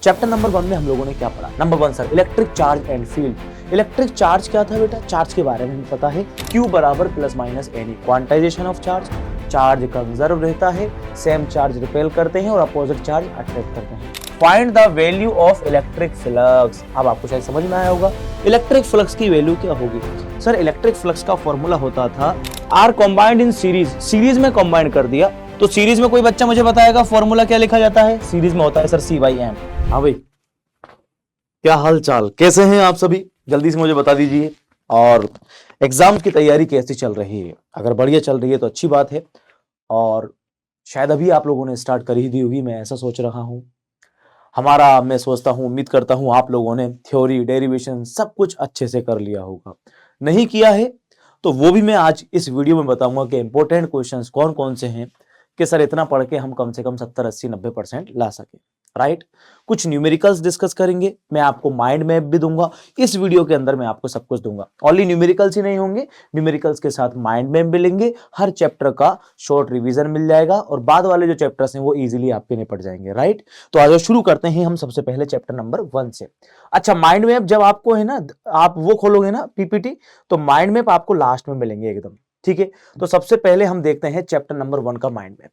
Chapter number 1 में हम लोगों ने क्या पढ़ा? Number 1 sir, electric charge and field. Electric charge क्या था बेटा? चार्ज के बारे में हमें पता है, Q बराबर plus minus any, quantization of charge. Charge conserve रहता है, सेम चार्ज रिपेल करते हैं और अपोजिट चार्ज अट्रैक्ट करते हैं। Find the value of electric flux. अब आपको शायद समझ में आया होगा इलेक्ट्रिक फ्लक्स की वैल्यू क्या होगी। सर इलेक्ट्रिक फ्लक्स का फॉर्मूला होता था are combined in series, series में कॉम्बाइंड कर दिया तो सीरीज में कोई बच्चा मुझे बताएगा फॉर्मूला क्या लिखा जाता है? सीरीज में होता है सर C/M। हाँ भाई, क्या हाल चाल, कैसे हैं आप सभी? जल्दी से मुझे बता दीजिए। और एग्जाम की तैयारी कैसी चल रही है? अगर बढ़िया चल रही है तो अच्छी बात है, और शायद अभी आप लोगों ने स्टार्ट कर ही दी होगी, मैं ऐसा सोच रहा हूँ। मैं सोचता हूँ, उम्मीद करता हूँ आप लोगों ने थ्योरी, डेरिवेशन सब कुछ अच्छे से कर लिया होगा। नहीं किया है तो वो भी मैं आज इस वीडियो में बताऊंगा कि इंपॉर्टेंट क्वेश्चंस कौन कौन से हैं कि सर इतना पढ़ के हम कम से कम 70, 80, 90% ला सके। राइट, कुछ न्यूमेरिकल्स डिस्कस करेंगे, मैं आपको माइंड मैप भी दूंगा इस वीडियो के अंदर, मैं आपको सब कुछ दूंगा। ओनली न्यूमेरिकल्स ही नहीं होंगे, न्यूमेरिकल्स के साथ माइंड मैप भी लेंगे, हर चैप्टर का शॉर्ट रिवीजन मिल जाएगा और बाद वाले जो चैप्टर्स हैं वो इजीली आपके निपट जाएंगे। राइट, तो आज शुरू करते हैं हम सबसे पहले चैप्टर नंबर 1 से। अच्छा, माइंड मैप जब आपको है ना, आप वो खोलोगे ना पीपीटी, तो माइंड मैप आपको लास्ट में मिलेंगे एकदम, ठीक है। तो सबसे पहले हम देखते हैं चैप्टर नंबर 1 का माइंड मैप।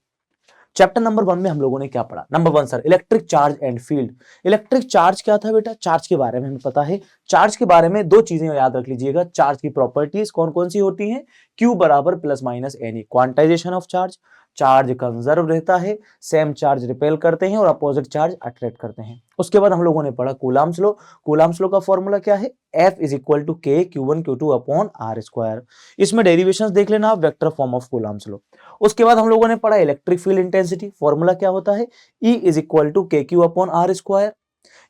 चैप्टर नंबर 1 में हम लोगों ने क्या पढ़ा? Number 1 sir, electric charge and field. Electric charge क्या था बेटा? चार्ज के बारे में हमें पता है। चार्ज के बारे में दो चीजें याद रख लीजिएगा, चार्ज की प्रॉपर्टीज कौन कौन सी होती हैं? Q बराबर plus minus any, quantization of charge. Charge conserve रहता है, सेम चार्ज रिपेल करते हैं और अपोजिट चार्ज अट्रैक्ट करते हैं। उसके बाद हम लोगों ने पढ़ा कूलम्ब्स लॉ। कूलम्ब्स लॉ का फॉर्मूला क्या है? F is equal to K Q1 Q2 upon R square. इसमें डेरिवेशंस देख लेना आप, vector form of Coulomb's law. उसके बाद हम लोगों ने पढ़ा इलेक्ट्रिक फील्ड इंटेंसिटी, फॉर्मूला क्या होता है? E is equal to K Q upon R square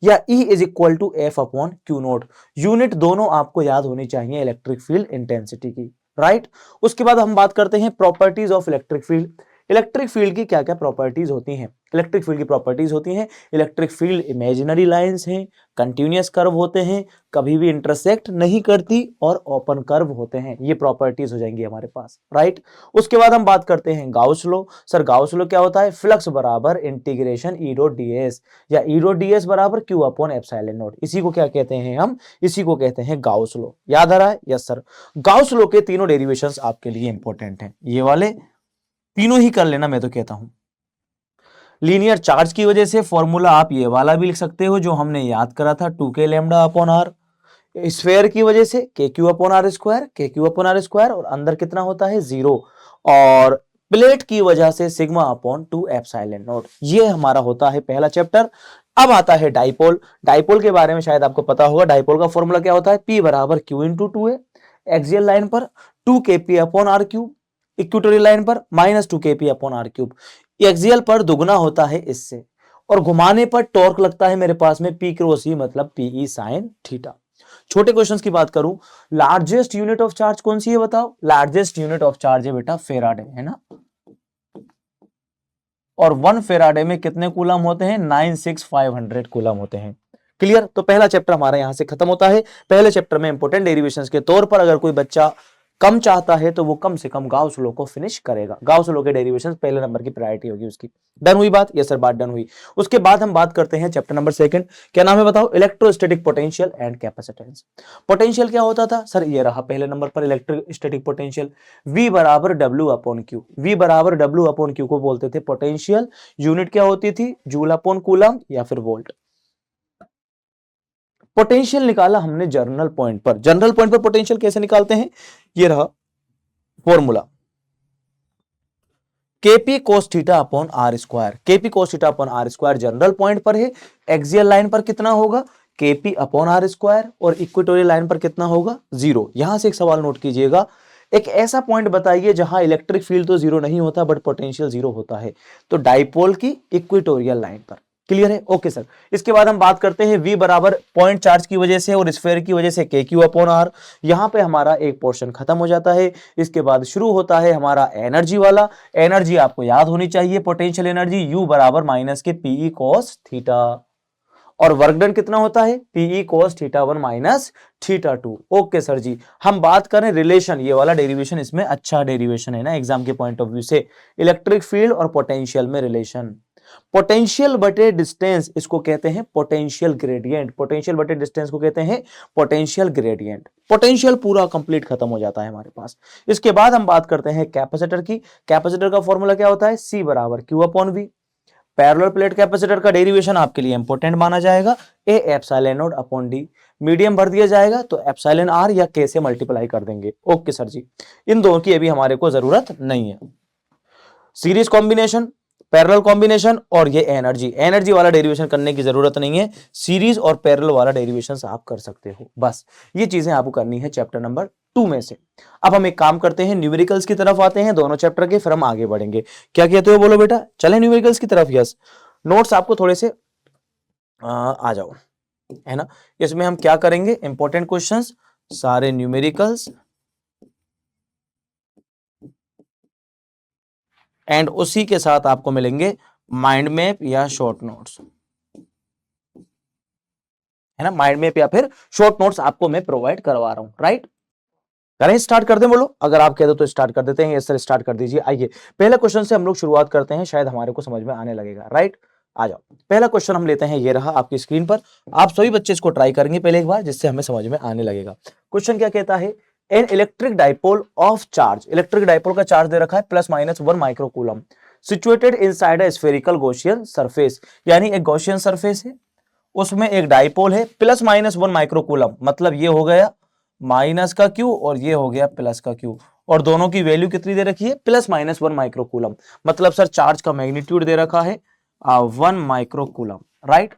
या E is equal to F upon Q naught. Unit दोनों आपको याद होनी चाहिए इलेक्ट्रिक फील्ड इंटेंसिटी की। राइट, उसके बाद हम बात करते हैं properties of electric field. Electric field की क्या क्या प्रॉपर्टीज होती हैं? इलेक्ट्रिक फील्ड की प्रॉपर्टीज होती हैं, इलेक्ट्रिक फील्ड इमेजिनरी लाइंस हैं, कंटिन्यूअस कर्व होते हैं, कभी भी इंटरसेक्ट नहीं करती और ओपन कर्व होते हैं। ये प्रॉपर्टीज हो जाएंगी हमारे पास। राइट, उसके बाद हम बात करते हैं Gauss law. Sir Gauss law क्या होता है? फ्लक्स बराबर integration E dot D S या ई डॉट डी एस बराबर क्यू अपॉन एप्सिलॉन नॉट। इसी को क्या कहते हैं हम? इसी को कहते हैं गाउस लॉ। याद आ रहा है? Yes sir. गाउस लॉ के तीनों डेरिवेशंस आपके लिए इंपॉर्टेंट हैं, ये वाले तीनों ही कर लेना, मैं तो कहता हूं। लीनियर चार्ज की वजह से फॉर्मूला आप ये वाला भी लिख सकते हो जो हमने याद करा था, 2k lambda upon are. Sphere की वजह से के क्यू अपॉन आर स्क्वायर, के क्यू अपॉन आर स्क्वायर, और अंदर कितना होता है? 0। और प्लेट की वजह से सिग्मा अपॉन 2 एप्सिलॉन नॉट। ये हमारा होता है पहला चैप्टर। अब आता है डाइपोल। डाइपोल के बारे में शायद आपको पता होगा, डाइपोल का फॉर्मूला क्या होता है? P बराबर Q into two A, axial line पर 2kp upon R cube, equatorial line पर minus 2kp upon R cube. Axial पर दुगना होता है इससे, और घुमाने पर टॉर्क लगता है मेरे पास में P क्रॉस E मतलब PE साइन थीटा। छोटे क्वेश्चंस की बात करूं, लार्जेस्ट यूनिट ऑफ चार्ज कौन सी है बताओ? लार्जेस्ट यूनिट ऑफ चार्ज है बेटा फेराडे, है ना। और 1 फेराडे में कितने कूलम होते हैं? 96500 कूलम होते हैं। क्लियर? तो पहला चैप्टर हमारा यहां से खत्म होता है। पहले चैप्टर में इंपोर्टेंट डेरिवेशंस के तौर पर अगर कोई बच्चा कम चाहता है तो वो कम से कम गाउस लॉ को फिनिश करेगा। गाउस लॉ के डेरिवेशंस पहले नंबर की प्रायोरिटी होगी उसकी। डन हुई बात? यस सर, बात डन हुई। उसके बाद हम बात करते हैं चैप्टर नंबर 2। क्या नाम है बताओ? Electrostatic potential and capacitance. Potential क्या होता था? सर ये रहा पहले नंबर पर इलेक्ट्रोस्टैटिक पोटेंशियल, V बराबर W अपॉन Q। V बराबर W अपॉन Q को बोलते थे पोटेंशियल। यूनिट क्या होती थी? जूल अपॉन कूलम या फिर वोल्ट। पोटेंशियल निकाला हमने जर्नल पॉइंट पर। जर्नल पॉइंट पर पोटेंशियल कैसे निकालते हैं? ये रहा formula, KP cos theta upon R square. KP cos theta upon R square general point पर है। एक्सियल लाइन पर कितना होगा? केपी अपॉन आर स्क्वायर, और इक्वेटोरियल लाइन पर कितना होगा? 0। यहां से एक सवाल नोट कीजिएगा, एक ऐसा पॉइंट बताइए जहां इलेक्ट्रिक फील्ड तो 0 नहीं होता बट पोटेंशियल 0 होता है। तो डाइपोल की इक्वेटोरियल लाइन पर। क्लियर है? Okay sir. इसके बाद हम बात करते हैं V बराबर पॉइंट चार्ज की वजह से और स्फेयर की वजह से के क्यू अपॉन आर। यहां पे हमारा एक पोर्शन खत्म हो जाता है। इसके बाद शुरू होता है हमारा एनर्जी वाला। एनर्जी आपको याद होनी चाहिए, पोटेंशियल एनर्जी U बराबर माइनस के PE cos थीटा, और वर्क डन कितना होता है? PE cos theta 1 minus theta 2। Okay sir जी। हम बात करें रिलेशन, ये वाला डेरिवेशन इसमें अच्छा डेरिवेशन है ना एग्जाम के पॉइंट ऑफ व्यू से, इलेक्ट्रिक फील्ड और पोटेंशियल में रिलेशन। पोटेंशियल बटे डिस्टेंस इसको कहते हैं पोटेंशियल ग्रेडियंट, पोटेंशियल बटे डिस्टेंस को कहते हैं पोटेंशियल ग्रेडियंट। पोटेंशियल पूरा कंप्लीट खत्म हो जाता है हमारे पास। इसके बाद हम बात करते हैं कैपेसिटर की। कैपेसिटर का फॉर्मूला क्या होता है, C बराबर Q upon V। Parallel plate capacitor का डेरिवेशन आपके लिए इंपॉर्टेंट माना जाएगा, A epsilon not upon D। Medium भर दिया जाएगा तो एप्सिलॉन R या K से मल्टीप्लाई कर देंगे। ओके सर जी, इन दोनों की अभी हमारे को जरूरत नहीं है। सीरीज कॉम्बिनेशन, पैरेलल कॉम्बिनेशन और ये एनर्जी, एनर्जी वाला डेरिवेशन करने की जरूरत नहीं है, सीरीज और पैरेलल वाला डेरिवेशन आप कर सकते हो। बस ये चीजें आपको करनी है चैप्टर नंबर 2 में से। अब हम एक काम करते हैं, न्यूमेरिकल्स की तरफ आते हैं दोनों चैप्टर के, फिर हम आगे बढ़ेंगे। क्या कहते हो बोलो बेटा, चले न्यूमेरिकल्स की तरफ। यस, नोट्स आपको थोड़े से आ जाओ, है ना। इसमें हम क्या करेंगे, इंपॉर्टेंट क्वेश्चंस, सारे न्यूमेरिकल्स एंड उसी के साथ आपको मिलेंगे माइंड मैप या शॉर्ट नोट्स, है ना। माइंड मैप या फिर शॉर्ट नोट्स आपको मैं प्रोवाइड करवा रहा हूं, राइट। करें, स्टार्ट कर दें बोलो, अगर आप कह दो तो स्टार्ट कर देते हैं। यस सर, स्टार्ट कर दीजिए। आइए पहले क्वेश्चन से हम लोग शुरुआत करते हैं, शायद हमारे को समझ में आने लगेगा, राइट। आ जाओ, पहला क्वेश्चन हम लेते हैं, ये रहा आपकी स्क्रीन पर। आप सभी बच्चे इसको ट्राई करेंगे पहले एक बार, जिससे हमें समझ में आने लगेगा। क्वेश्चन क्या कहता है, an electric dipole of charge, electric dipole का चार्ज दे रखा है +-1 microcoulomb, situated inside a spherical Gaussian surface, यानी एक गॉसियन सरफेस है, उसमें एक डाइपोल है, +-1 माइक्रोकूलम, मतलब ये हो गया माइनस का Q और ये हो गया प्लस का Q, और दोनों की वैल्यू कितनी दे रखी है, +-1 माइक्रोकूलम। मतलब सर चार्ज का मैग्नीट्यूड दे रखा है 1 microcoulomb, right.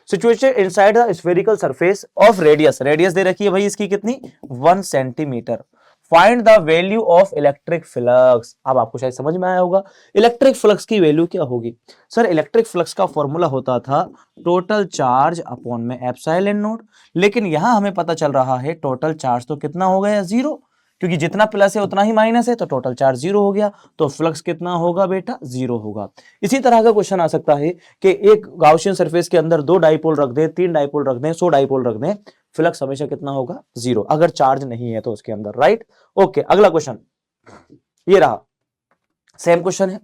Situated inside the spherical surface of radius, radius दे रखी है भाई इसकी कितनी, 1 centimetre. Find the value of electric flux. अब आपको शायद समझ में आया होगा इलेक्ट्रिक फ्लक्स की वैल्यू क्या होगी। सर इलेक्ट्रिक फ्लक्स का फॉर्मूला होता था टोटल चार्ज अपॉन में एप्सिलॉन नोट, लेकिन यहां हमें पता चल रहा है टोटल चार्ज तो कितना हो गया, 0, क्योंकि जितना प्लस है उतना ही माइनस है, तो टोटल चार्ज 0 हो गया, तो फ्लक्स कितना होगा बेटा, 0 होगा। इसी तरह का क्वेश्चन आ सकता है कि एक गॉसियन सरफेस के अंदर 2 डाइपोल रख दें, 3 डाइपोल रख दें, 100 डाइपोल रख दें, फ्लक्स हमेशा कितना होगा, 0, अगर चार्ज नहीं है तो उसके अंदर, राइट। ओके, अगला क्वेश्चन ये रहा, सेम क्वेश्चन है।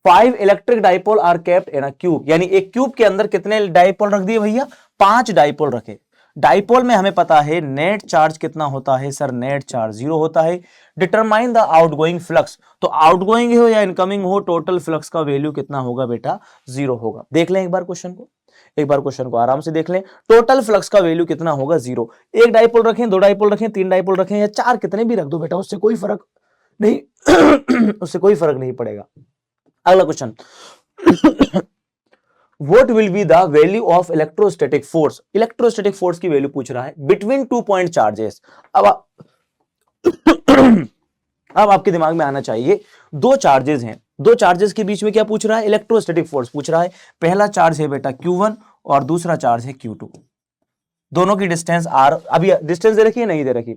5 electric dipole are kept in a cube, यानी एक क्यूब के अंदर कितने डाइपोल रख दिए भैया, 5 डाइपोल रखे। डाइपोल में हमें पता है नेट चार्ज कितना होता है, सर नेट चार्ज 0 होता है। डिटरमाइन द आउटगोइंग फ्लक्स, तो आउटगोइंग हो या इनकमिंग हो, टोटल फ्लक्स का वैल्यू कितना होगा बेटा, 0 होगा। देख लें एक बार क्वेश्चन को, एक बार क्वेश्चन को आराम से देख लें, टोटल फ्लक्स का वैल्यू कितना होगा, 0। एक डाइपोल रखें, 2 डाइपोल रखें, 3 डाइपोल रखें या 4, कितने भी रख दो बेटा, उससे कोई फर्क नहीं उससे कोई फर्क नहीं पड़ेगा। अगला question, What will be the value of electrostatic force? Electrostatic force की वैल्यू पूछ रहा है बिटवीन 2 पॉइंट चार्जेस। अब आपके दिमाग में आना चाहिए, 2 चार्जेस हैं, 2 चार्जेस के बीच में क्या पूछ रहा है, इलेक्ट्रोस्टैटिक फोर्स पूछ रहा है। पहला चार्ज है बेटा Q1 और दूसरा चार्ज है Q2, दोनों की डिस्टेंस R, अभी डिस्टेंस दे रखी है, नहीं दे रखी।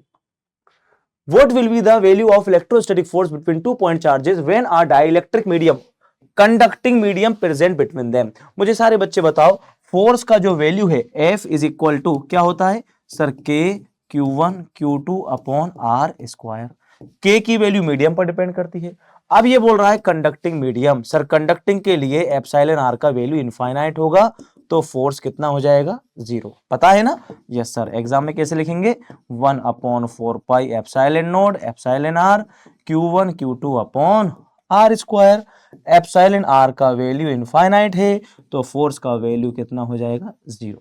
What will be the value of electrostatic force between 2 point charges when a dielectric medium conducting medium present between them. मुझे सारे बच्चे बताओ, फोर्स का जो वैल्यू है F इज इक्वल टू क्या होता है sir, K Q1 Q2 upon R square. K की वैल्यू मीडियम पर डिपेंड करती है। अब ये बोल रहा है कंडक्टिंग मीडियम, सर कंडक्टिंग के लिए एप्सिलॉन R का वैल्यू इनफाइनाइट होगा, तो फोर्स कितना हो जाएगा, 0। पता है ना, यस सर। एग्जाम में कैसे लिखेंगे, 1/4 pi epsilon note epsilon R Q1 Q2 upon R square. Epsilon R का वैल्यू इनफाइनाइट है, तो फोर्स का वैल्यू कितना हो जाएगा, 0,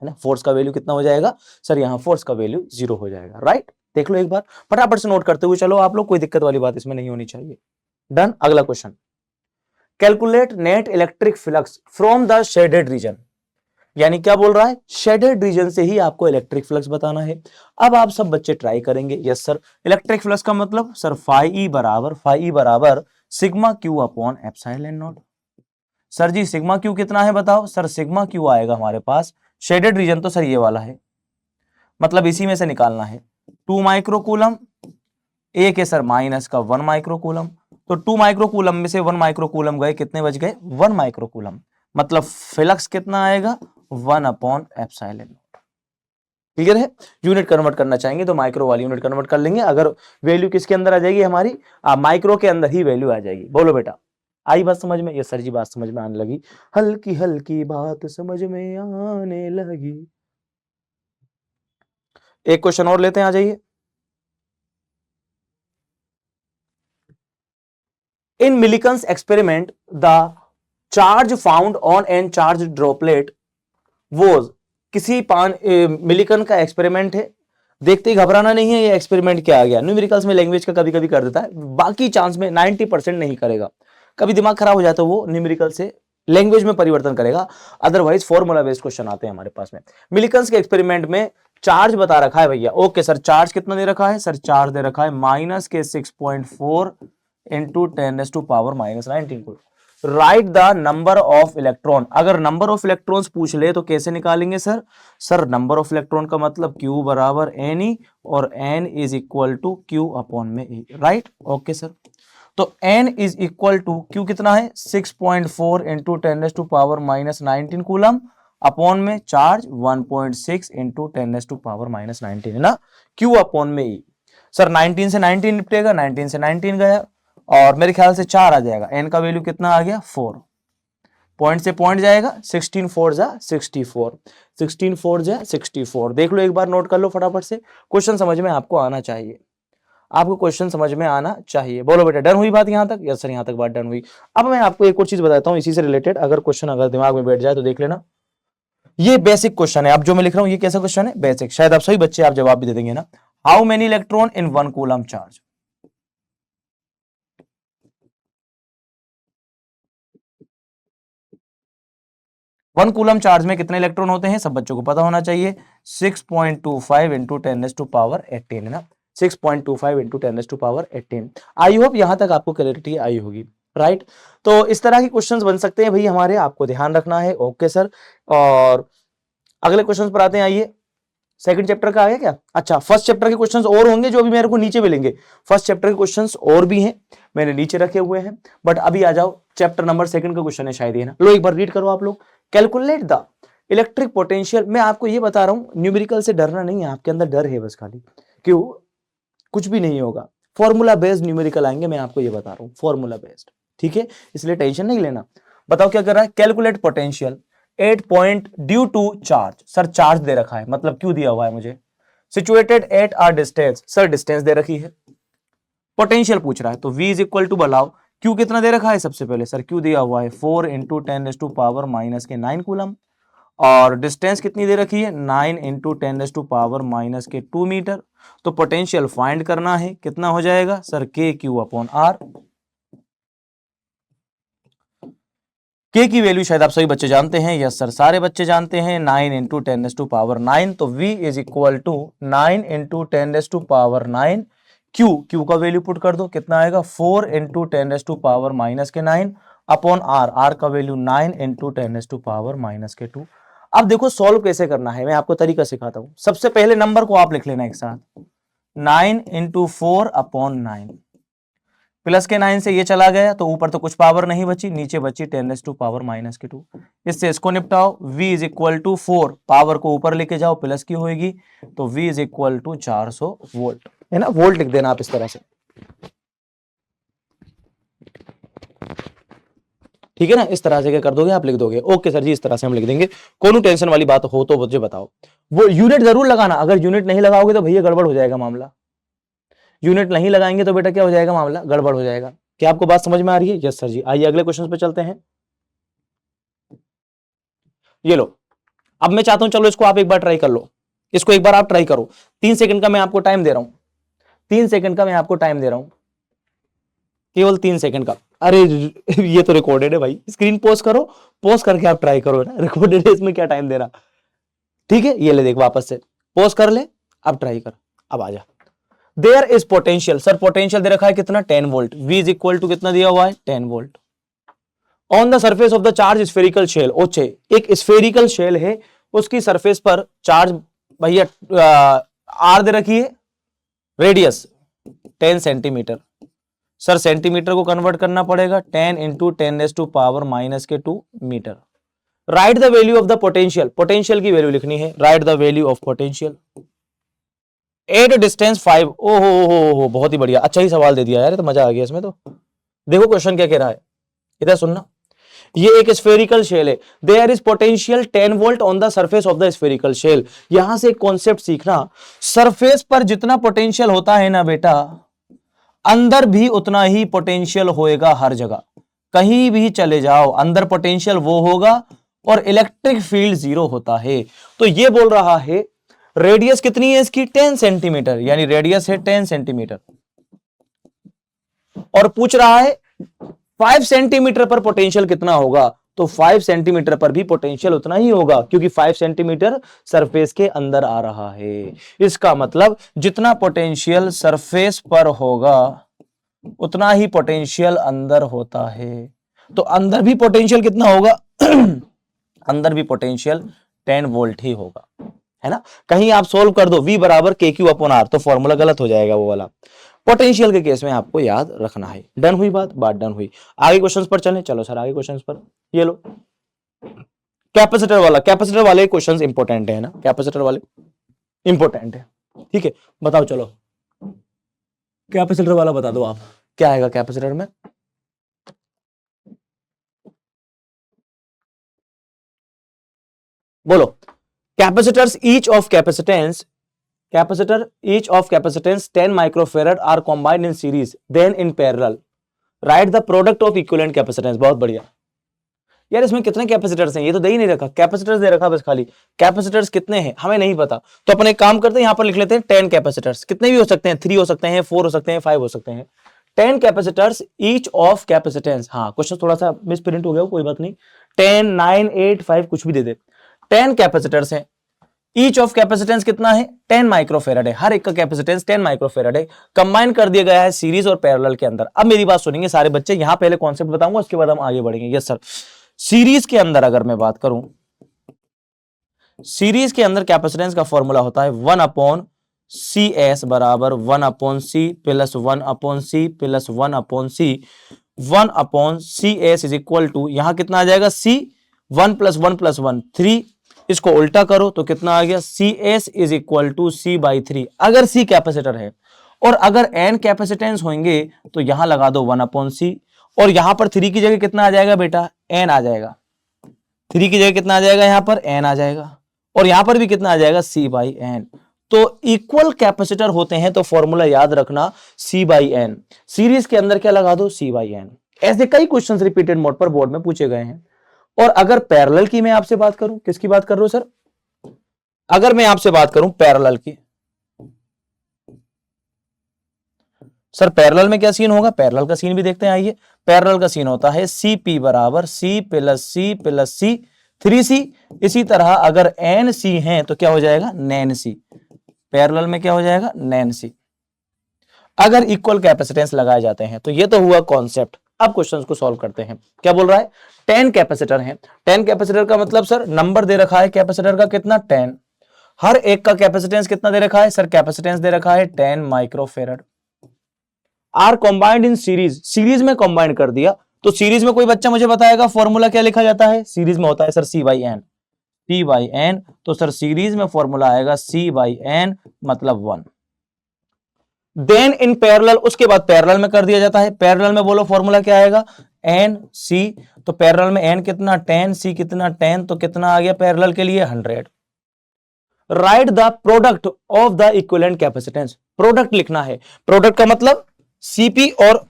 है ना। फोर्स का वैल्यू कितना हो जाएगा सर, यहां फोर्स का वैल्यू 0 हो जाएगा, राइट। देख लो एक बार, फटाफट से नोट करते हुए चलो आप लोग, कोई दिक्कत वाली बात इसमें नहीं होनी चाहिए। डन। अगला question, calculate net electric flux from the shaded region, यानी क्या बोल रहा है, शेडेड रीजन से ही आपको इलेक्ट्रिक फ्लक्स बताना है। अब आप सब बच्चे ट्राई करेंगे। यस सर, इलेक्ट्रिक फ्लक्स का मतलब सर फाई ई बराबर sigma Q upon epsilon naught. Sir ji sigma Q कितना है बताओ, सर सिग्मा क्यू आएगा हमारे पास, शेडेड रीजन तो सर ये वाला है, मतलब इसी में से निकालना है, 2 माइक्रोकूलम, एक है सर माइनस का 1 माइक्रोकूलम, तो 2 माइक्रोकूलम में से 1 माइक्रोकूलम गए, कितने बच गए, 1 माइक्रोकूलम, मतलब फ्लक्स कितना आएगा, 1 अपॉन एप्सिलॉन नॉट। क्लियर है। यूनिट कन्वर्ट करना चाहेंगे तो माइक्रो वाली यूनिट कन्वर्ट कर लेंगे, अगर वैल्यू किसके अंदर आ जाएगी हमारी, माइक्रो के अंदर ही वैल्यू आ जाएगी। बोलो बेटा, आई बात समझ में? ये सर जी बात समझ में आने लगी, हल्की हल्की बात समझ में आने लगी। एक क्वेश्चन और लेते हैं, आ जाइए। In Millikan's experiment the charge found on an charge droplet was, किसी मिलिकन का एक्सपेरिमेंट है, देखते ही घबराना नहीं है, ये एक्सपेरिमेंट क्या आ गया। न्यूमेरिकल्स में लैंग्वेज का कभी कभी कर देता है, बाकी चांस में 90% नहीं करेगा। कभी दिमाग खराब हो जाए तो वो न्यूमेरिकल से लैंग्वेज में परिवर्तन करेगा, अदरवाइज फॉर्मूला बेस्ड क्वेश्चन आते हैं हमारे पास में। मिलिकन्स के एक्सपेरिमेंट में चार्ज बता रखा है भैया, ओके सर, चार्ज कितना दे रखा है सर? चार्ज दे रखा है माइनस के 6.4 इंटू 10⁻⁻19 को। Right the number of electron, अगर नंबर ऑफ इलेक्ट्रॉन्स पूछ ले तो कैसे निकालेंगे सर? सर नंबर ऑफ इलेक्ट्रॉन का मतलब Q बराबर NE और N is equal to Q upon में E, राइट? ओके सर, तो N is equal to Q कितना है? 6.4 इंटू 10⁻⁻19 कूलम अपॉन में चार्ज 1.6 इंटू 10⁻⁻19 है ना, Q अपॉन में E। सर 19 से 19 निपटेगा, 19 से 19 गया और मेरे ख्याल से 4 आ जाएगा। N का वैल्यू कितना आ गया? 4। पॉइंट से पॉइंट जाएगा, 16 4 जा 64, 16 4 जा 64। देख लो एक बार, नोट कर लो फटाफट से, क्वेश्चन समझ में आपको आना चाहिए, आपको क्वेश्चन समझ में आना चाहिए। बोलो बेटा, डन हुई बात यहां तक? यस सर, यहां तक बात डन हुई। अब मैं आपको एक और चीज बताता हूं इसी से रिलेटेड, अगर क्वेश्चन अगर दिमाग में बैठ जाए तो देख लेना। ये बेसिक क्वेश्चन है, अब जो मैं लिख रहा हूं ये कैसा क्वेश्चन है? बेसिक। शायद आप सभी बच्चे आप जवाब भी दे देंगे ना। How many electron in 1 coulomb charge? One coulomb charge में कितने इलेक्ट्रॉन होते हैं? सब बच्चों को पता होना चाहिए, 6.25 इंटू 10⁻18 है ना, 6.25 इंटू 10⁻18। आई होप यहां तक आपको क्लैरिटी आई होगी, राइट? तो इस तरह के क्वेश्चंस बन सकते हैं भाई हमारे, आपको ध्यान रखना है। ओके सर, और अगले क्वेश्चंस पर आते हैं, आइए। सेकंड चैप्टर का आ गया क्या? अच्छा, फर्स्ट चैप्टर के क्वेश्चंस और होंगे जो अभी मेरे को नीचे मिलेंगे। फर्स्ट चैप्टर के क्वेश्चंस और भी हैं, मैंने नीचे रखे हुए हैं, बट अभी आ जाओ चैप्टर नंबर 2 का क्वेश्चन है शायद ये ना। लो एक बार रीड करो आप लोग। Calculate the electric potential. मैं आपको ये बता रहा हूं, न्यूमेरिकल से डरना नहीं है, आपके अंदर डर है बस खाली, क्यों? कुछ भी नहीं होगा, फॉर्मूला बेस्ड न्यूमेरिकल आएंगे, मैं आपको ये बता रहा हूं, फॉर्मूला बेस्ड, ठीक है? इसलिए टेंशन नहीं लेना। बताओ क्या कर रहा है? Calculate potential 8 point due to charge. Sir charge दे रखा है, मतलब क्यों दिया हुआ है मुझे? Situated at R distance, sir distance दे रखी है। पोटेंशियल पूछ रहा है तो V इज इक्वल टू, बताओ Q कितना दे रखा है? सबसे पहले सर Q दिया हुआ है 4 इंटू 10⁻⁻9 कूलम, और डिस्टेंस कितनी दे रखी है? 9 इंटू 10⁻⁻2 मीटर। तो पोटेंशियल फाइंड करना है, कितना हो जाएगा sir? KQ upon R। K की वैल्यू शायद आप सभी बच्चे जानते हैं, यस सर सारे बच्चे जानते हैं, 9 इंटू 10⁻9। तो V is equal to 9 into 10⁻9। Q का वैल्यू पुट कर दो, कितना आएगा? 4 इंटू 10⁻⁻9 अपॉन R का वैल्यू 9 इंटू 10⁻⁻2। अब देखो सॉल्व कैसे करना है, मैं आपको तरीका सिखाता हूं। सबसे पहले नंबर को आप लिख लेना एक साथ, 9 इंटू 4 अपॉन 9, प्लस के 9 से ये चला गया तो ऊपर तो कुछ पावर नहीं बची, नीचे बची 10⁻⁻2। इससे इसको निपटाओ। V is equal to 4, power को ऊपर लेके जाओ, प्लस की होगी, तो V is equal to 400 volt, है ना? वोल्ट लिख देना आप इस तरह से, ठीक है ना? इस तरह से क्या कर दोगे आप? लिख दोगे। ओके सर जी, इस तरह से हम लिख देंगे, कोनो टेंशन वाली बात हो तो मुझे बताओ। वो यूनिट जरूर लगाना, अगर यूनिट नहीं लगाओगे तो भैया गड़बड़ हो जाएगा मामला। यूनिट नहीं लगाएंगे तो बेटा क्या हो जाएगा? मामला गड़बड़ हो जाएगा। क्या आपको बात समझ में आ रही है? यस सर जी। आइए अगले क्वेश्चन पे चलते हैं। ये लो, अब मैं चाहता हूं, चलो इसको आप एक बार ट्राई कर लो, इसको एक बार आप ट्राई करो। 3 सेकंड का मैं आपको टाइम दे रहा हूं, 3 सेकंड का मैं आपको टाइम दे रहा हूं, केवल 3 सेकंड का। अरे ये तो रिकॉर्डेड है भाई, स्क्रीन पोज करो, पोज करके आप ट्राई करो ना, रिकॉर्डेड है, इसमें क्या टाइम देना, ठीक है? ये ले देख, वापस से पोज कर ले, अब ट्राई कर, अब आ जा। There is potential, sir potential दे रखा है कितना? 10 volt. V is equal to कितना दिया हुआ है? 10 volt. On the surface of the charge spherical shell, ओचे एक स्फेरिकल शेल है, उसकी सरफेस पर चार्ज भैया R दे रखी है, रेडियस 10 सेंटीमीटर। सर सेंटीमीटर को कन्वर्ट करना पड़ेगा, 10 into 10⁻⁻2 metre. Right the value of the potential, potential की वैल्यू लिखनी है, right the value of potential at distance 5। ओहो, बहुत ही बढ़िया, अच्छा ही सवाल दे दिया यार, तो मजा आ गया इसमें। तो देखो क्वेश्चन क्या कह रहा है, इधर सुनना, ये एक स्फेरिकल शेल है, there is potential 10 volt on the surface of the spherical shell. यहां से एक कॉन्सेप्ट सीखना, सरफेस पर जितना पोटेंशियल होता है ना बेटा, अंदर भी उतना ही पोटेंशियल होएगा हर जगह, कहीं भी चले जाओ अंदर पोटेंशियल वो होगा, और इलेक्ट्रिक फील्ड जीरो होता है। तो ये बोल रहा है रेडियस कितनी है इसकी, 10 सेंटीमीटर, यानी रेडियस है 10 सेंटीमीटर, और पूछ रहा है 5 सेंटीमीटर पर पोटेंशियल कितना होगा, तो 5 सेंटीमीटर पर भी पोटेंशियल उतना ही होगा, क्योंकि 5 सेंटीमीटर सरफेस के अंदर आ रहा है। इसका मतलब जितना पोटेंशियल सरफेस पर होगा उतना ही पोटेंशियल अंदर होता है। तो अंदर भी पोटेंशियल कितना होगा अंदर भी पोटेंशियल 10 वोल्ट ही होगा, है ना। कहीं आप सोल्व कर दो V बराबर KQ अपॉन R, तो फॉर्मूला गलत हो जाएगा वो वाला। पोटेंशियल के केस में आपको याद रखना है। डन हुई बात डन हुई। आगे क्वेश्चंस पर चलें, चलो सर आगे क्वेश्चंस पर। ये लो कैपेसिटर वाले क्वेश्चंस इंपॉर्टेंट है ना, कैपेसिटर वाले इंपॉर्टेंट है, ठीक है। बताओ चलो कैपेसिटर वाला बता दो आप, क्या आएगा कैपेसिटर में। बोलो, capacitors each of capacitance 10 microfarad are combined in series then in parallel, right the product of equivalent capacitance. बहुत बढ़िया यार, इसमें कितने कैपेसिटर्स हैं ये तो दे ही नहीं रखा, कैपेसिटर्स दे रखा बस खाली, कैपेसिटर्स कितने हैं हमें नहीं पता। तो अपन एक काम करते हैं, यहां पर लिख लेते हैं 10 कैपेसिटर्स, कितने भी हो सकते हैं, 3 हो सकते हैं, 4 हो सकते हैं, 5 हो सकते हैं, 10 कैपेसिटर्स ईच ऑफ कैपेसिटेंस। हाँ क्वेश्चन थोड़ा सा मिसप्रिंट हो गया, कोई बात नहीं, 10, 9, 8, 5 कुछ भी दे दे। 10 कैपेसिटर्स हैं, ईच ऑफ कैपेसिटेंस कितना है, 10 माइक्रोफेरेड है, हर एक का कैपेसिटेंस 10 माइक्रोफेरेड है, कंबाइन कर दिया गया है सीरीज और पैरेलल के अंदर। अब मेरी बात सुनेंगे सारे बच्चे, यहां पहले कॉन्सेप्ट बताऊंगा उसके बाद हम आगे बढ़ेंगे। यस सर, सीरीज के अंदर अगर मैं बात करूं, सीरीज के अंदर कैपेसिटेंस का फॉर्मूला होता है 1/CS बराबर 1/C plus 1/C plus 1/C, 1/CS is equal to, यहां कितना आ जाएगा C, 1 + 1 + 1 3, इसको उल्टा करो तो कितना आ गया, CS is equal to C/3। अगर C कैपेसिटर है और अगर N कैपेसिटेंस होंगे तो यहां लगा दो 1/C, और यहां पर 3 की जगह कितना आ जाएगा बेटा, N आ जाएगा, 3 की जगह कितना आ जाएगा, यहां पर N आ जाएगा, और यहां पर भी कितना आ जाएगा, C/N। तो इक्वल कैपेसिटर होते हैं तो फॉर्मूला याद रखना C/N, सीरीज के अंदर क्या लगा दो, C/N। ऐसे कई क्वेश्चंस रिपीटेड मोड पर बोर्ड में पूछे गए हैं। और अगर पैरेलल की मैं आपसे बात करूं, किसकी बात कर रहा हूं सर, अगर मैं आपसे बात करूं पैरेलल की, सर पैरेलल में क्या सीन होगा, पैरेलल का सीन भी देखते हैं, आइए। पैरेलल का सीन होता है CP बराबर C plus C plus C 3C, इसी तरह अगर NC है तो क्या हो जाएगा, NaN-C। पैरेलल में क्या हो जाएगा, NaN-C, अगर इक्वल कैपेसिटेंस लगाए जाते हैं। तो ये तो हुआ कॉन्सेप्ट। अब क्वेश्चंस को सॉल्व करते हैं। क्या बोल रहा है, 10 कैपेसिटर हैं, 10 कैपेसिटर का मतलब सर नंबर दे रखा है कैपेसिटर का कितना, 10, हर एक का कैपेसिटेंस कितना दे रखा है सर, कैपेसिटेंस दे रखा है 10 microfarad, are combined in series, series में कॉम्बाइंड कर दिया। तो सीरीज में कोई बच्चा मुझे बताएगा फॉर्मूला क्या लिखा जाता है, सीरीज में होता है सर C/N, P/N। तो सर सीरीज में फॉर्मूला आएगा C/N मतलब 1। देन इन पैरेलल, उसके बाद पैरेलल में कर दिया जाता है। पैरेलल में बोलो फॉर्मूला क्या आएगा, NC। तो पैरेलल में N कितना 10, C कितना 10, तो कितना आ गया पैरेलल के लिए 100। Right the product of the equivalent capacitance, product लिखना है, प्रोडक्ट का मतलब CP और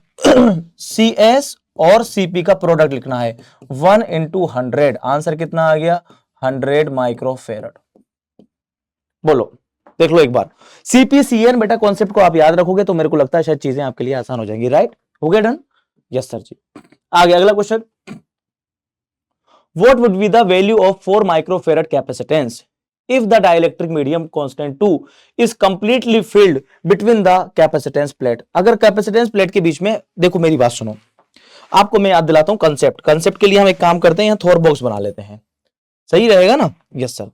CS और CP का प्रोडक्ट लिखना है, 1 × 100, आंसर कितना आ गया, 100 माइक्रोफेरेड। बोलो देख लो एक बार, CPCN बेटा कॉन्सेप्ट को आप याद रखोगे तो मेरे को लगता है शायद चीजें आपके लिए आसान हो जाएंगी। राइट, हो गया डन, यस सर जी। आगे अगला question, what would be the value of 4 microfarad capacitance if the dielectric medium constant 2 is completely filled between the capacitance plate. अगर कैपेसिटेंस प्लेट के बीच में, देखो मेरी बात सुनो, आपको मैं याद दिलाता हूं कंसेप्ट, कंसेप्ट के लिए हम एक काम करते हैं, यहां थोर बॉक्स बना लेते हैं, सही रहेगा ना, यस सर।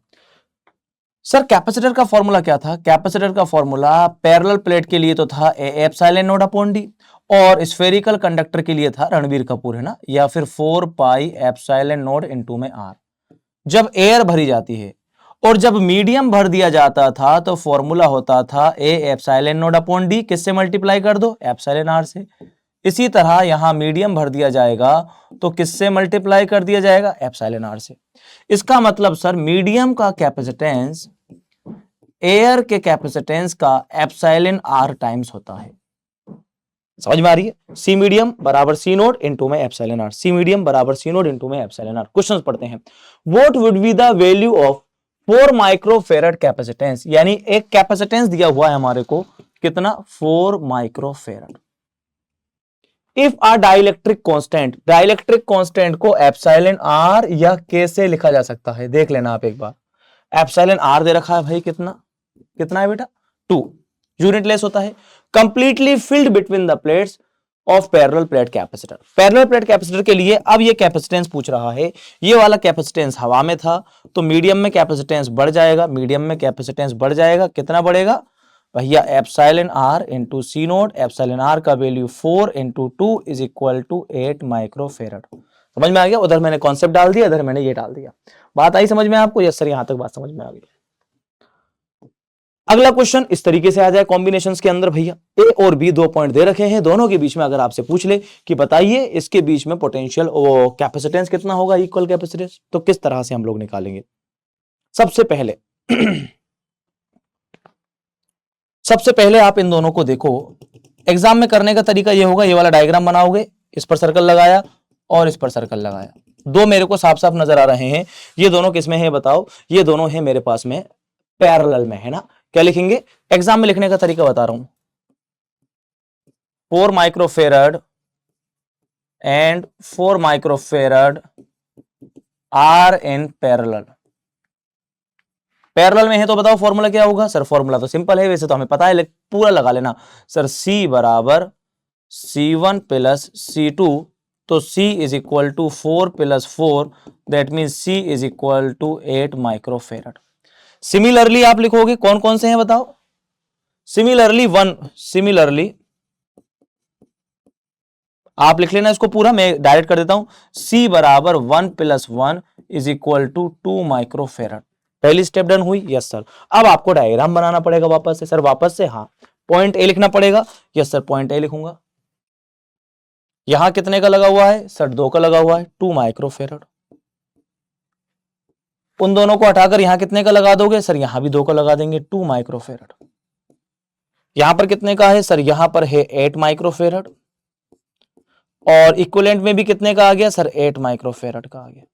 सर कैपेसिटर का फॉर्मूला क्या था, कैपेसिटर का फॉर्मूला पैरेलल प्लेट के लिए तो था A/ε0/d, और स्फेरिकल कंडक्टर के लिए था रणबीर कपूर, है ना, या फिर 4πε0 इनटू में R। जब एयर भरी जाती है और जब मीडियम भर दिया जाता था तो फॉर्मूला होता था A/ε0/d, किससे मल्टीप्लाई कर दो, ε r से, इसी तरह यहां मीडियम भर दिया जाएगा तो किससे मल्टीप्लाई कर दिया जाएगा, एप्सिलॉन आर से। इसका मतलब सर मीडियम का कैपेसिटेंस एयर के कैपेसिटेंस का एप्सिलॉन आर टाइम्स होता है। समझ में आ रही है? सी मीडियम बराबर सी नोट इनटू में एप्सिलॉन आर, सी मीडियम बराबर सी नोट इनटू में एप्सिलॉन आर। क्वेश्चंस पढ़ते हैं। What would be the value of 4 microfarad capacitance, यानी एक कैपेसिटेंस दिया हुआ है हमारे को, कितना, 4 microfarad. If a dielectric constant, dielectric constant को एप्सिलॉन आर या के से लिखा जा सकता है। देख लेना आप एक बार, एप्सिलॉन आर दे रखा है भाई, कितना कितना है बेटा, 2, यूनिट लेस होता है। Completely filled between the plates of parallel plate capacitor, parallel plate capacitor के लिए अब ये कैपेसिटेंस पूछ रहा है। ये वाला कैपेसिटेंस हवा में था तो मीडियम में कैपेसिटेंस बढ़ जाएगा, मीडियम में कैपेसिटेंस बढ़ जाएगा, कितना बढ़ेगा भैया, epsilon R into C naught, epsilon R का value 4 into 2 is equal to 8 microfarad. समझ में आ गया? उधर मैंने कॉन्सेप्ट डाल दिया, इधर मैंने ये डाल दिया। बात आई समझ में आपको? यस सर, यहां तक बात समझ में आ गई। अगला क्वेश्चन इस तरीके से आ जाए कॉम्बिनेशंस के अंदर भैया, ए और बी 2 पॉइंट दे रखे हैं, दोनों के बीच में अगर आपसे पूछ ले कि बताइए इसके बीच में पोटेंशियल कैपेसिटेंस कितना होगा, इक्वल कैपेसिटेंस, तो किस तरह से हम लोग निकालेंगे? सबसे पहले आप इन दोनों को देखो। एग्जाम में करने का तरीका ये होगा, ये वाला डायग्राम बनाओगे, इस पर सर्कल लगाया और इस पर सर्कल लगाया। दो मेरे को साफ साफ नजर आ रहे हैं, ये दोनों किसमें है बताओ? ये दोनों है मेरे पास में पैरेलल में, है ना। क्या लिखेंगे? एग्जाम में लिखने का तरीका बता रहा हूं, 4 microfarad and 4 microfarad are in parallel. Parallel में है तो बताओ फॉर्मूला क्या होगा? सर फॉर्मूला तो सिंपल है, वैसे तो हमें पता है, लेकिन पूरा लगा लेना। सर C बराबर C1 प्लस C2, तो C is equal to 4 plus 4, that mean C is equal to 8 microfarad. Similarly आप लिखोगे, कौन कौन से हैं बताओ? सिमिलरली आप लिख लेना इसको पूरा, मैं डायरेक्ट कर देता हूं। C बराबर 1 प्लस 1 इज इक्वल टू 2 माइक्रोफेरड। पहली स्टेप डन हुई, यस सर। अब आपको डायग्राम बनाना पड़ेगा वापस से। सर वापस से? हाँ। पॉइंट ए लिखना पड़ेगा, यस सर, पॉइंट ए लिखूंगा। यहां कितने का लगा हुआ है? सर 2 का लगा हुआ है, 2 माइक्रोफेरड। उन दोनों को हटाकर यहां कितने का लगा दोगे? सर यहां भी 2 का लगा देंगे, 2 माइक्रोफेरड। यहां पर कितने का है? सर यहां पर है 8 माइक्रोफेरड, और इक्विवेलेंट में भी कितने का आ गया? सर 8 माइक्रोफेरड का आ गया।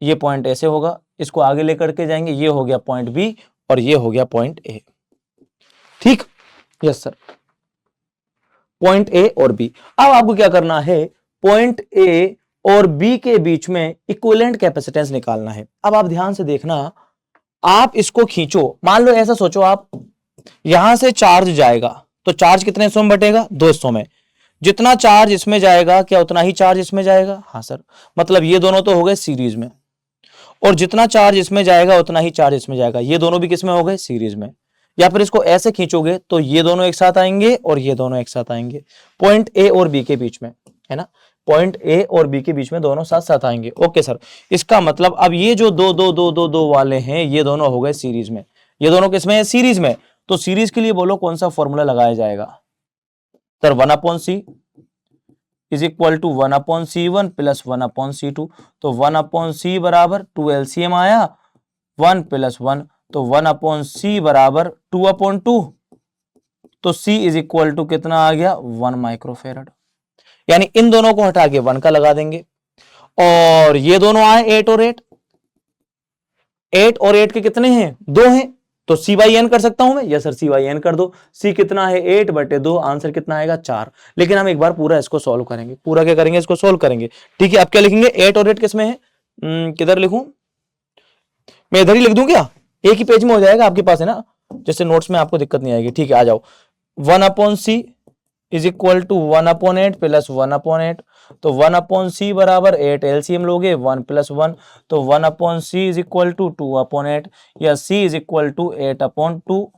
ये पॉइंट ऐसे होगा, इसको आगे लेकर के जाएंगे, ये हो गया पॉइंट बी और ये हो गया पॉइंट ए। ठीक, यस सर, पॉइंट ए और बी। अब आपको क्या करना है? पॉइंट ए और बी के बीच में इक्विवेलेंट कैपेसिटेंस निकालना है। अब आप ध्यान से देखना, आप इसको खींचो, मान लो ऐसा सोचो, आप यहां से चार्ज जाएगा तो चार्ज कितने हिस्सों में बटेगा? 2 हिस्सों में। जितना चार्ज इसमें जाएगा क्या उतना ही चार्ज इसमें जाएगा? हाँ सर, मतलब ये दोनों तो हो गए सीरीज में, और जितना चार्ज इसमें जाएगा उतना ही चार्ज इसमें जाएगा। ये दोनों भी किसमें हो गए? सीरीज में। या फिर इसको ऐसे खींचोगे तो ये दोनों एक साथ आएंगे और ये दोनों एक साथ आएंगे, पॉइंट ए और बी के बीच में, है ना। पॉइंट ए और बी के बीच में दोनों साथ साथ आएंगे। ओके सर, इसका मतलब अब ये जो दो दो दो दो दो वाले हैं, ये दोनों हो गए सीरीज में। ये दोनों किसमें है? सीरीज में। तो सीरीज के लिए बोलो कौन सा फॉर्मूला लगाया जाएगा? Sir 1/c is equal to 1/c1 plus 1/c2। तो 1/c बराबर 2 LCM आया, 1 प्लस 1, तो 1/c बराबर 2/2। तो C इज इक्वल टू कितना आ गया? 1 माइक्रोफेरड। यानी इन दोनों को हटा के 1 का लगा देंगे, और ये दोनों आए 8 और 8, 8 और 8 के कितने हैं? 2 हैं, तो C/n कर सकता हूं मैं? यस सर, C/n कर दो। C कितना है? 8/2, आंसर कितना आएगा? 4। लेकिन हम एक बार पूरा इसको सॉल्व करेंगे। पूरा क्या करेंगे? इसको सॉल्व करेंगे। ठीक है, अब क्या लिखेंगे? 8 और 8 किसमें है? किधर लिखूं मैं? इधर ही लिख दूं क्या? एक ही पेज में हो जाएगा आपके पास, है ना, जैसे नोट्स में आपको दिक्कत नहीं आएगी। ठीक है, आ जाओ। 1/c is equal to 1/8 plus 1/8। तो 1/c बराबर 8 LCM लोगे, 1 प्लस 1, तो 1/c इज इक्वल टू 2/8, या c इज इक्वल टू 8/2,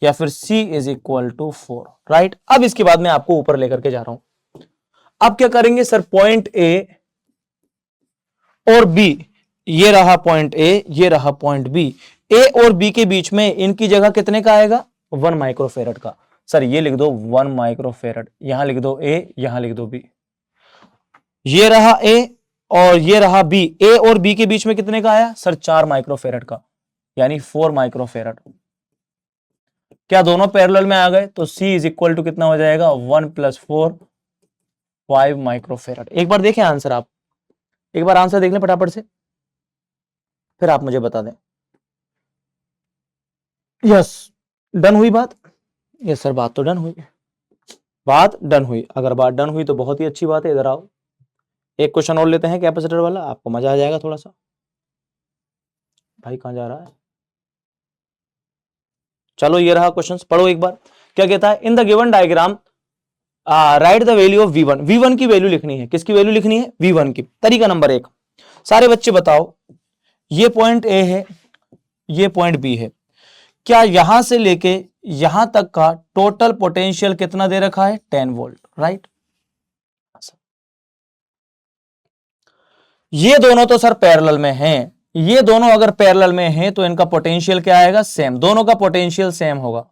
या फिर c is equal to 4। Right, अब इसके बाद मैं आपको ऊपर लेकर के जा रहा हूं। अब क्या करेंगे सर? पॉइंट ए और बी, ये रहा पॉइंट ए, ये रहा पॉइंट बी। ए और बी के बीच में इनकी जगह कितने का आएगा? 1 माइक्रोफेरड का। सर ये लिख दो 1 माइक्रोफेरेड, यहां लिख दो ए, यहां लिख दो बी। ये रहा ए और ये रहा बी। ए और बी के बीच में कितने का आया सर? 4 माइक्रोफेरेड का, यानी 4 माइक्रोफेरेड। क्या दोनों पैरेलल में आ गए? तो C इज इक्वल टू कितना हो जाएगा? 1 + 4 5 माइक्रोफेरेड। एक बार देखें आंसर, आप एक बार आंसर देख लें फटाफट से, फिर आप मुझे बता दें। यस, डन हुई बात? यस सर, बात तो डन हुई, बात डन हुई। अगर बात डन हुई तो बहुत ही अच्छी बात है। इधर आओ, एक क्वेश्चन और लेते हैं कैपेसिटर वाला, आपको मजा आ जाएगा थोड़ा सा। भाई कहां जा रहा है? चलो ये रहा क्वेश्चन, पढ़ो एक बार। क्या कहता है? In the given diagram right the value of V1। V1 की वैल्यू लिखनी है। किसकी वैल्यू लिखनी है? V1 की। तरीका नंबर 1, सारे बच्चे बताओ, ये पॉइंट A है, ये पॉइंट B है। क्या यहां से लेके यहां तक का टोटल पोटेंशियल कितना दे रखा है? 10 वोल्ट, राइट। ये दोनों तो सर पैरेलल में हैं, ये दोनों अगर पैरेलल में हैं तो इनका पोटेंशियल क्या आएगा? सेम। दोनों का पोटेंशियल सेम होगा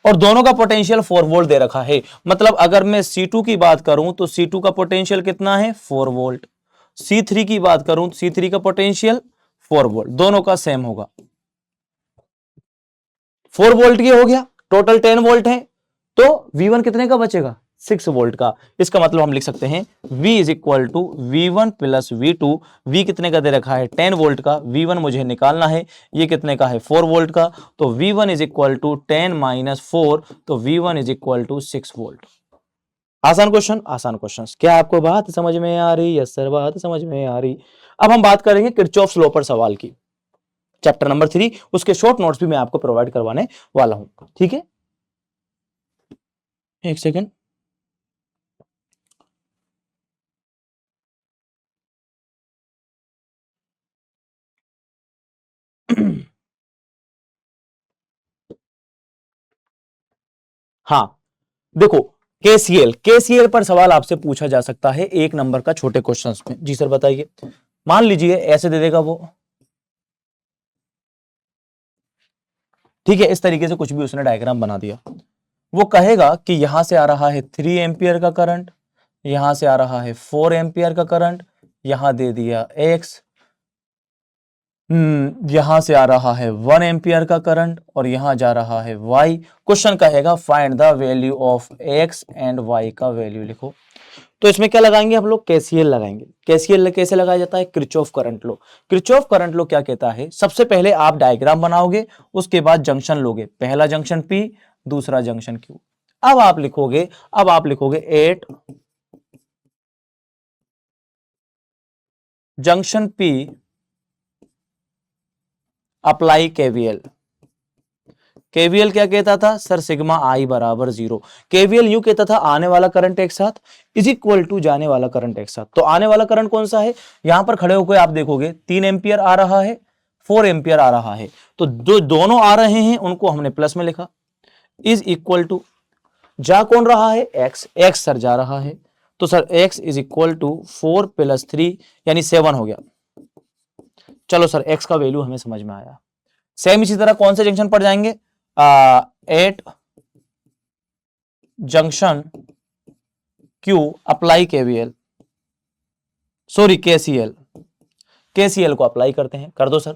और दोनों का पोटेंशियल 4 वोल्ट दे रखा है। मतलब अगर मैं C2 की बात करूं तो C2 का पोटेंशियल कितना है? 4 वोल्ट। C3 की बात करूं तो C3 का पोटेंशियल 4 वोल्ट, दोनों का सेम होगा। 4 वोल्ट ये हो गया, टोटल 10 वोल्ट है, तो V1 कितने का बचेगा? 6 वोल्ट का। इसका मतलब हम लिख सकते हैं V is equal to V1 + V2। V कितने का दे रखा है? 10 वोल्ट का। V1 मुझे निकालना है, ये कितने का है? 4 वोल्ट का। तो V1 इज इक्वल टू 10 - 4, तो V1 is equal to 6 volt. आसान क्वेश्चन, आसान क्वेश्चन। क्या आपको बात समझ में आ रही? यस सर, बात समझ में आ रही। अब हम बात करेंगे किरचॉफ्स लॉ पर सवाल की, चैप्टर नंबर 3। उसके शॉर्ट नोट्स भी मैं आपको प्रोवाइड करवाने वाला हूं, ठीक है? एक सेकेंड। हाँ देखो, केसीएल पर सवाल आपसे पूछा जा सकता है 1 नंबर का छोटे क्वेश्चंस में। जी सर बताइए। मान लीजिए ऐसे दे देगा वो, ठीक है, इस तरीके से कुछ भी उसने डायग्राम बना दिया। वो कहेगा कि यहां से आ रहा है 3 एम्पियर का करंट, यहां से आ रहा है 4 एम्पियर का करंट, यहां दे दिया एक्स, यहां से आ रहा है 1 एम्पियर का करंट और यहां जा रहा है y। क्वेश्चन कहेगा find the value of x and y का वैल्यू लिखो। तो इसमें क्या लगाएंगे हम लोग? केसीएल लगाएंगे। केसीएल कैसे लगाया जाता है? किरचॉफ करंट लो। किरचॉफ करंट लो क्या कहता है? सबसे पहले आप डायग्राम बनाओगे, उसके बाद जंक्शन लोगे, पहला जंक्शन P, दूसरा जंक्शन Q। अब आप लिखोगे 8 junction P apply KVL. KVL क्या कहता था सर? सिग्मा आई बराबर 0। केवीएल यूं कहता था आने वाला करंट एक साथ इज इक्वल टू जाने वाला करंट एक साथ। तो आने वाला करंट कौन सा है? यहां पर खड़े होकर आप देखोगे 3 एम्पियर आ रहा है, 4 एम्पियर आ रहा है, तो जो दोनों आ रहे हैं उनको हमने प्लस में लिखा। इज इक्वल टू जा कौन रहा है? एक्स। एक्स सर जा रहा है, तो sir X is equal to 4 + 3 यानी 7 हो गया। चलो सर एक्स का वैल्यू हमें समझ में आया। सेम इसी तरह कौन से जंक्शन पर जाएंगे? 8 junction Q apply KVL, sorry KCL. KCL को अप्लाई करते हैं, कर दो सर।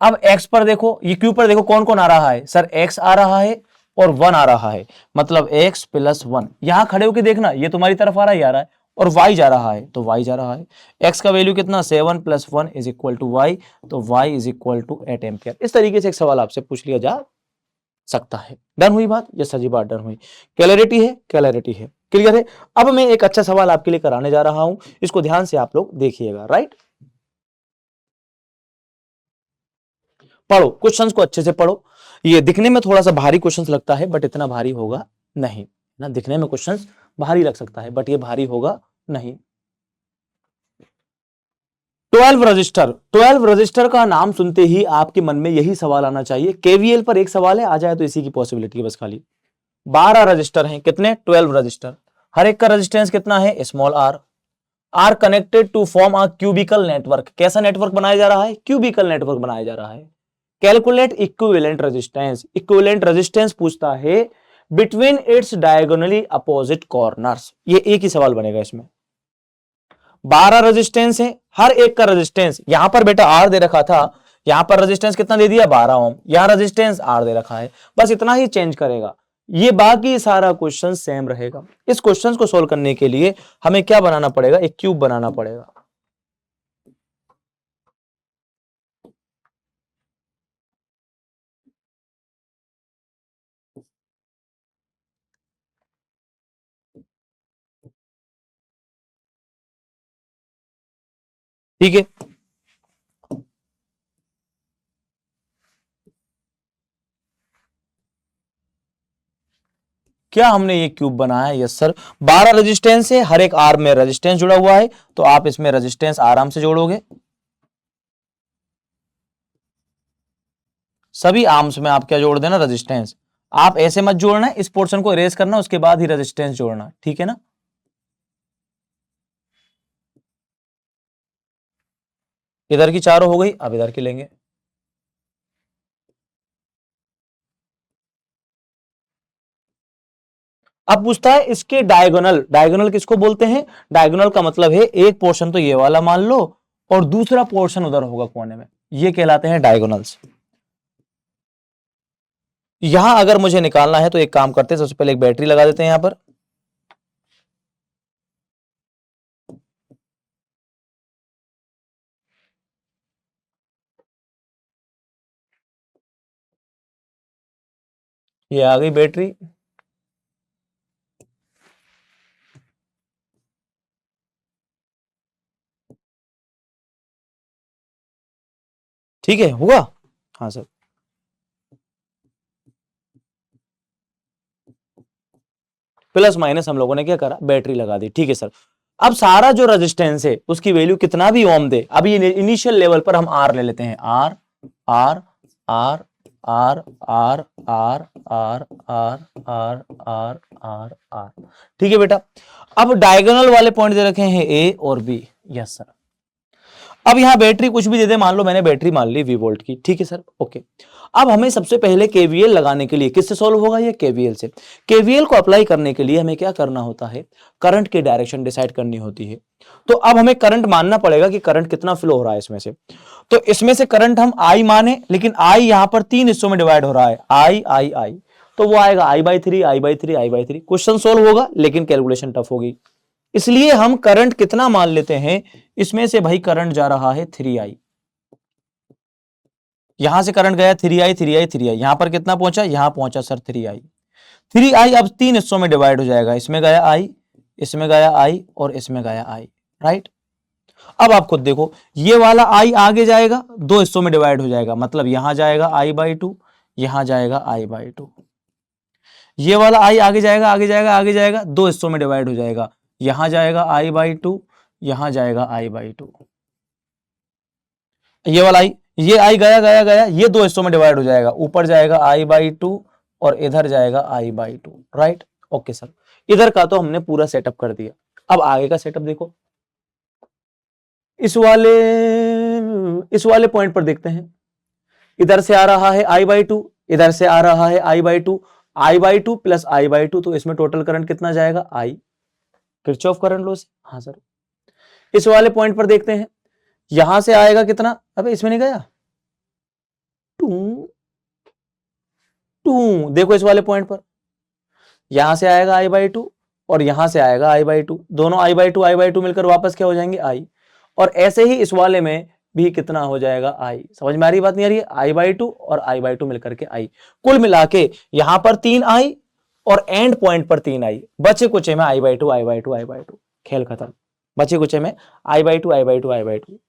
अब x पर देखो, ये Q पर देखो कौन कौन आ रहा है सर? x आ रहा है और 1 आ रहा है, मतलब x + 1। यहां खड़े होकर देखना, ये तुम्हारी तरफ आ रहा है, आ रहा है, और y जा रहा है, तो y जा रहा है। x का वैल्यू कितना? 7 + 1 इज इक्वल टू y, तो y is equal to 8 ampere. इस तरीके से एक सवाल आपसे पूछ लिया जा सकता है। डन हुई बात? यस सर जी, बात डन हुई। क्लैरिटी है? क्लैरिटी है, क्लियर है। अब मैं एक अच्छा सवाल आपके लिए कराने जा रहा हूं, इसको ध्यान से आप लोग देखिएगा, राइट। पढ़ो, क्वेश्चंस को अच्छे से पढ़ो। ये दिखने में थोड़ा सा भारी क्वेश्चंस लगता है, बट इतना भारी होगा नहीं ना। दिखने में क्वेश्चंस भारी लग सकता है, बट ये भारी होगा नहीं। 12 रजिस्टर, 12 रजिस्टर का नाम सुनते ही आपके मन में यही सवाल आना चाहिए। केवीएल पर एक सवाल है, आ जाए तो इसी की पॉसिबिलिटी है बस खाली। 12 रजिस्टर हैं, कितने? 12 रजिस्टर। हर एक का रेजिस्टेंस कितना है? Small R. R connected to form a cubical network. कैसा नेटवर्क बनाया जा रहा है? क्यूबिकल नेटवर्क बनाया जा रहा है। Calculate equivalent resistance, equivalent resistance पूछता है between its diagonally opposite corners, ये एक ही सवाल बनेगा इसमें। 12 रेजिस्टेंस है, हर एक का रेजिस्टेंस, यहां पर बेटा आर दे रखा था, यहां पर रेजिस्टेंस कितना दे दिया 12 ओम, यहां रेजिस्टेंस आर दे रखा है, बस इतना ही चेंज करेगा, ये बाकी सारा क्वेश्चन सेम रहेगा। इस क्वेश्चन को सोल्व करने के लिए हमें क्या बनाना पड़ेगा, एक क्यूब बनाना पड़ेगा। ठीक है, क्या हमने ये क्यूब बनाया? Yes sir. 12 रेजिस्टेंस है, हर एक आर्म में रेजिस्टेंस जुड़ा हुआ है, तो आप इसमें रेजिस्टेंस आराम से जोड़ोगे, सभी आर्म्स में आप क्या जोड़ देना, रेजिस्टेंस। आप ऐसे मत जोड़ना, इस पोर्शन को इरेज करना, उसके बाद ही रेजिस्टेंस जोड़ना, ठीक है ना। इधर की चारों हो गई, अब इधर की लेंगे। अब पूछता है इसके डायगोनल, डायगोनल किसको बोलते हैं? डायगोनल का मतलब है एक पोर्शन तो ये वाला मान लो और दूसरा पोर्शन उधर होगा कोने में, ये कहलाते हैं डायगोनल्स। यहां अगर मुझे निकालना है तो एक काम करते हैं, सबसे पहले एक बैटरी लगा देते हैं यहां पर। ये आ गई बैटरी। ठीक है, हुआ? हाँ सर। प्लस माइनस हम लोगों ने क्या करा, बैटरी लगा दी, ठीक है सर। अब सारा जो रेजिस्टेंस है उसकी वैल्यू कितना भी ओम दे, अभी इनिशियल लेवल पर हम आर ले लेते हैं, R R R R R R R R R R R R, ठीक है बेटा। अब डायगोनल वाले पॉइंट दे रखे हैं ए और बी, यस सर। अब यहां बैटरी कुछ भी दे दे, मान लो मैंने बैटरी मान ली वी वोल्ट की, ठीक है सर, ओके। अब हमें सबसे पहले केवीएल लगाने के लिए किससे सॉल्व होगा, ये केवीएल से। केवीएल को अप्लाई करने के लिए हमें क्या करना होता है, करंट की डायरेक्शन डिसाइड करनी होती है। तो अब हमें करंट मानना पड़ेगा कि करंट कितना फ्लो हो रहा है इसमें से। तो इसमें से करंट हम आई माने, लेकिन आई यहां पर 3 हिस्सों में डिवाइड हो रहा है, आई आई आई, तो वो आएगा I/3 I/3 I/3। Question solve होगा लेकिन कैलकुलेशन टफ होगी, इसलिए हम करंट कितना मान लेते हैं, इसमें से भाई करंट जा रहा है 3I, यहां से करंट गया 3I 3I 3I, यहां पर कितना पहुंचा, यहां पहुंचा सर 3I। 3I अब 3 हिस्सों में डिवाइड हो जाएगा, इसमें गया I, इसमें गया I और इसमें गया I, राइट। अब आप खुद देखो, ये वाला I आगे जाएगा, 2 हिस्सों में डिवाइड हो जाएगा, मतलब यहां जाएगा I/2, यहां जाएगा I/2। ये वाला I आगे जाएगा आगे जाएगा आगे जाएगा, 2 हिस्सों में डिवाइड हो जाएगा, यहां जाएगा I/2, यहां जाएगा I/2। ये वाला I, ये I गया गया गया, ये 2 हिस्सों में डिवाइड हो जाएगा, ऊपर जाएगा I/2 और इधर जाएगा I/2, राइट। ओके सर, इधर का तो हमने पूरा सेटअप कर दिया। अब आगे का सेटअप देखो, इस वाले पॉइंट पर देखते हैं। इधर से आ रहा है I/2, इधर से आ रहा है I/2, I/2 प्लस I/2, तो इसमें टोटल करंट कितना जाएगा, I। किरचॉफ करंट लॉ से, हाँ सर। इस वाले पॉइंट पर देखते हैं, यहां से आएगा कितना, अबे इसमें नहीं गया, 2 2, देखो इस वाले पॉइंट पर, यहां से आएगा I/2 और यहां से आएगा I/2, दोनों I/2 मिलकर वापस क्या हो जाएंगे, I। और ऐसे ही इस वाले में भी कितना हो जाएगा, I। समझ में आ रही बात, नहीं आ रही है, I/2 और I/2 मिलकर के I। कुल मिला के यहां पर 3I और एंड पॉइंट पर 3I, बचे कुचे में I/2 I/2 I/2, खेल खत्म। बचे कुचे में I/2 I/2 I/2,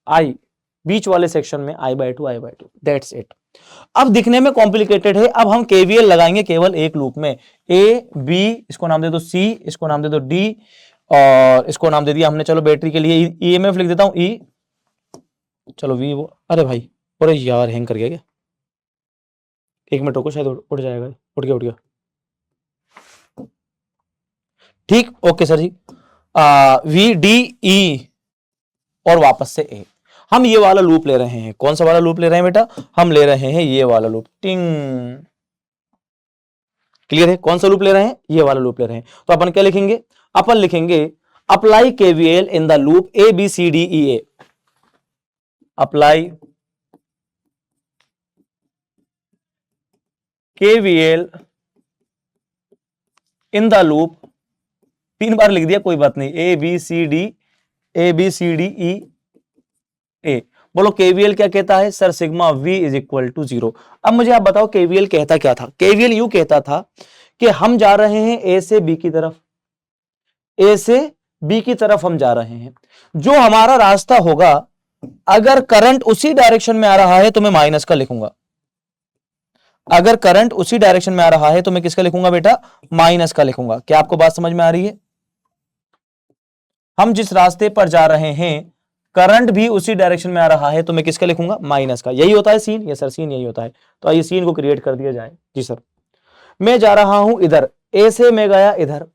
I बीच वाले सेक्शन में I/2 I/2, दैट्स इट। अब दिखने में कॉम्प्लिकेटेड है, अब हम केवीएल लगाएंगे केवल एक लूप में, ए बी, इसको नाम दे दो सी, इसको नाम दे दो डी, और इसको नाम दे दिया हमने, चलो बैटरी के लिए ईएमएफ लिख देता हूं ई, चलो वी वो, अरे भाई, अरे यार हैंग कर गया क्या, एक मिनट रुको, शायद उठ जाएगा, उठ गया उठ गया, ठीक, okay sir ji. V D E और वापस से ए। हम ये वाला लूप ले रहे हैं। कौन सा वाला लूप ले रहे हैं बेटा? हम ले रहे हैं ये वाला लूप। टिंग, क्लियर है? कौन सा लूप ले रहे हैं? ये वाला लूप ले रहे हैं। तो अपन क्या लिखेंगे? अपन लिखेंगे apply KVL in the loop A B C D E A. Apply KVL in the loop, 3 बार लिख दिया, कोई बात नहीं, ए बी सी डी ई ए। बोलो केवीएल क्या कहता है? Sir sigma V is equal to 0। अब मुझे आप बताओ केवीएल कहता क्या था? केवीएल यू कहता था कि हम जा रहे हैं ए से बी की तरफ, ए से बी की तरफ हम जा रहे हैं। जो हमारा रास्ता होगा, अगर करंट उसी डायरेक्शन में आ रहा है तो मैं माइनस का लिखूंगा। अगर करंट उसी डायरेक्शन में आ रहा है तो मैं किसका लिखूंगा बेटा? माइनस का लिखूंगा। क्या आपको बात समझ में आ रही है? हम जिस रास्ते पर जा रहे हैं करंट भी उसी डायरेक्शन में आ रहा है तो मैं किसका लिखूंगा? माइनस का। यही होता है सीन? यस सर, सीन यही होता है। तो आइए सीन को क्रिएट कर दिया जाए। जी सर, मैं जा रहा हूं इधर, ए से मैं गया इधर,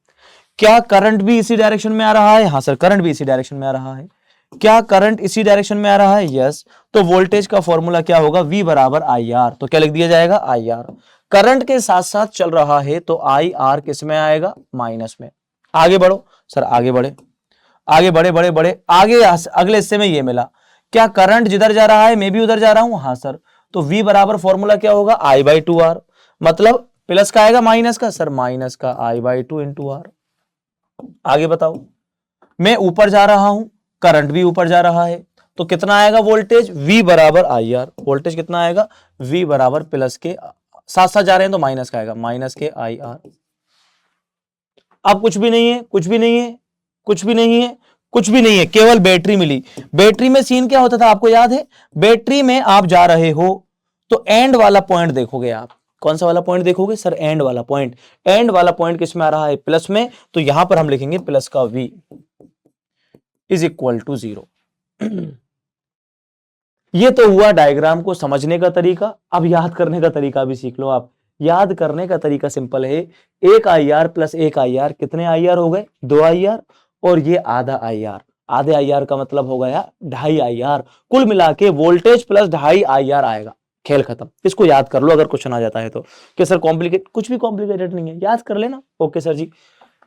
क्या करंट भी इसी डायरेक्शन में आ रहा है? हाँ सर, करंट भी इसी डायरेक्शन में आ रहा है। क्या करंट इसी डायरेक्शन में आ रहा है? यस। तो वोल्टेज का फॉर्मूला क्या होगा? V बराबर आई आर। तो क्या लिख दिया जाएगा? I R. करंट के साथ साथ चल रहा है तो आई आर किस में आएगा? माइनस में। आगे बढ़ो सर, आगे बढ़े, आगे बढ़े बड़े बड़े, आगे अगले हिस्से में ये मिला, क्या करंट जिधर जा रहा है मैं भी उधर जा रहा हूं? हाँ सर। तो V बराबर फॉर्मूला क्या होगा? I by 2R। मतलब प्लस का आएगा माइनस का? सर माइनस का I बाई 2 इंटू आर। आगे बताओ, मैं ऊपर जा रहा हूं, करंट भी ऊपर जा रहा है, तो कितना आएगा वोल्टेज? V बराबर आई आर। वोल्टेज कितना आएगा? V बराबर प्लस के, साथ साथ जा रहे हैं तो माइनस का आएगा, माइनस के आई आर। अब कुछ भी नहीं है, कुछ भी नहीं है, कुछ भी नहीं है, कुछ भी नहीं है, केवल बैटरी मिली। बैटरी में सीन क्या होता था आपको याद है? बैटरी में आप जा रहे हो तो एंड वाला पॉइंट देखोगे आप। कौन सा वाला पॉइंट देखोगे? सर एंड वाला पॉइंट। एंड वाला पॉइंट किस में आ रहा है? प्लस में। तो यहां पर हम लिखेंगे प्लस का V इज इक्वल टू 0। ये तो हुआ डायग्राम को समझने का तरीका। अब याद करने का तरीका भी सीख लो आप। याद करने का तरीका सिंपल है, एक आई आर प्लस एक आई आर, कितने आई आर हो गए? 2 आई आर, और ये आधा आई आर। आधे आई आर का मतलब हो गया 2.5 आई आर। कुल मिला के वोल्टेज प्लस 2.5 आई आर आएगा। खेल खत्म। इसको याद कर लो अगर क्वेश्चन आ जाता है तो। कि सर कॉम्प्लिकेट, कुछ भी कॉम्प्लिकेटेड नहीं है, याद कर लेना। ओके सर जी।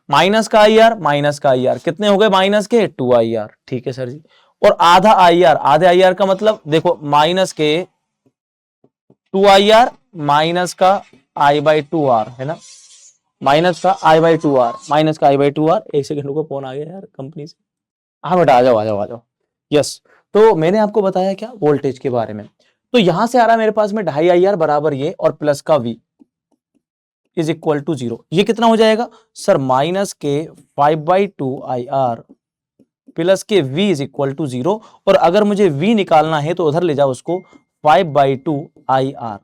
माइनस का आई आर, माइनस का आई आर, कितने हो गए माइनस के? 2 आई आर। ठीक है सर जी। और आधा आई आर, आधे आई आर का मतलब देखो, माइनस के 2 आई आर माइनस का आई बाई 2 आर, है ना? माइनस का आई बाई 2 आर, माइनस का आई बाई 2 आर। एक सेकंड को फोन आ गया यार कंपनी से। हाँ बेटा, आ जाओ आ जाओ आ जाओ। यस, तो मैंने आपको बताया क्या? वोल्टेज के बारे में। तो यहां से आ रहा है मेरे पास में 2.5 आई आर बराबर ये, और प्लस का V इज इक्वल टू 0। ये कितना हो जाएगा? सर माइनस के 5 बाई 2 आई आर प्लस के V इज इक्वल टू 0। और अगर मुझे V निकालना है तो उधर ले जाओ उसको, 5 बाई 2 आई आर।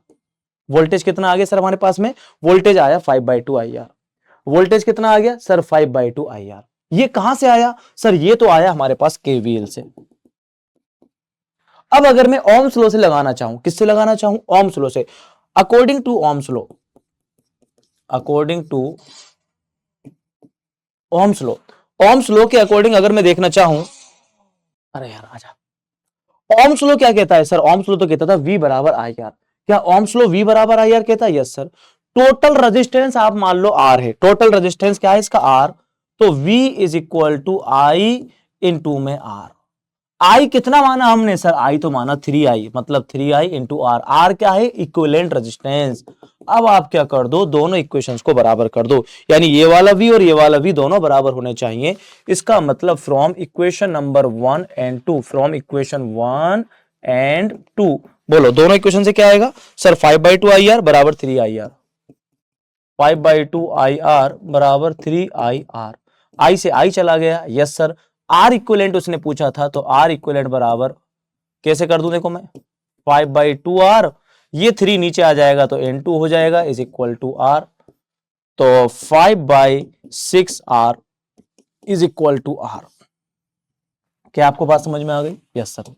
वोल्टेज कितना आ गया सर हमारे पास में? वोल्टेज आया 5 बाई 2 आई आर। वोल्टेज कितना आ गया सर? 5 by 2 I R. ये कहां से आया सर? ये तो आया हमारे पास केवीएल से। अब अगर मैं ओम्स लॉ से लगाना चाहूं, किससे लगाना चाहूं? ओम्स लॉ से। According to Ohm's law, according to Ohm's law, Ohm's law के अकॉर्डिंग अगर मैं देखना चाहूं, अरे यार आजा, ओम्स लॉ क्या कहता है सर? ओम्स लॉ तो कहता था V बराबर आई आर। क्या ओम्स लॉ V बराबर आई आर कहता है? Yes sir. टोटल रेजिस्टेंस आप मान लो R है, टोटल रेजिस्टेंस क्या है इसका? R। तो V is equal to I into में R। I कितना माना हमने सर? I तो माना 3I, मतलब 3I इंटू R। R क्या है? Equivalent resistance. अब आप क्या कर दो, दोनों इक्वेशंस को बराबर कर दो, यानी ये वाला V और ये वाला V दोनों बराबर होने चाहिए। इसका मतलब from equation number 1 and 2, from equation 1 and 2, बोलो दोनों इक्वेशन से क्या आएगा सर? 5 बाई 2 आई आर बराबर 3 I R, 5 by 2 I R बराबर 3 आई आर। आई से आई चला गया। Yes sir. आर इक्विवेलेंट उसने पूछा था, तो आर इक्विवेलेंट बराबर कैसे कर दूं? देखो मैं 5 बाई 2 आर, ये 3 नीचे आ जाएगा तो N2 हो जाएगा, इज इक्वल टू आर। तो 5 by 6 R is equal to R. क्या आपको बात समझ में आ गई? Yes sir.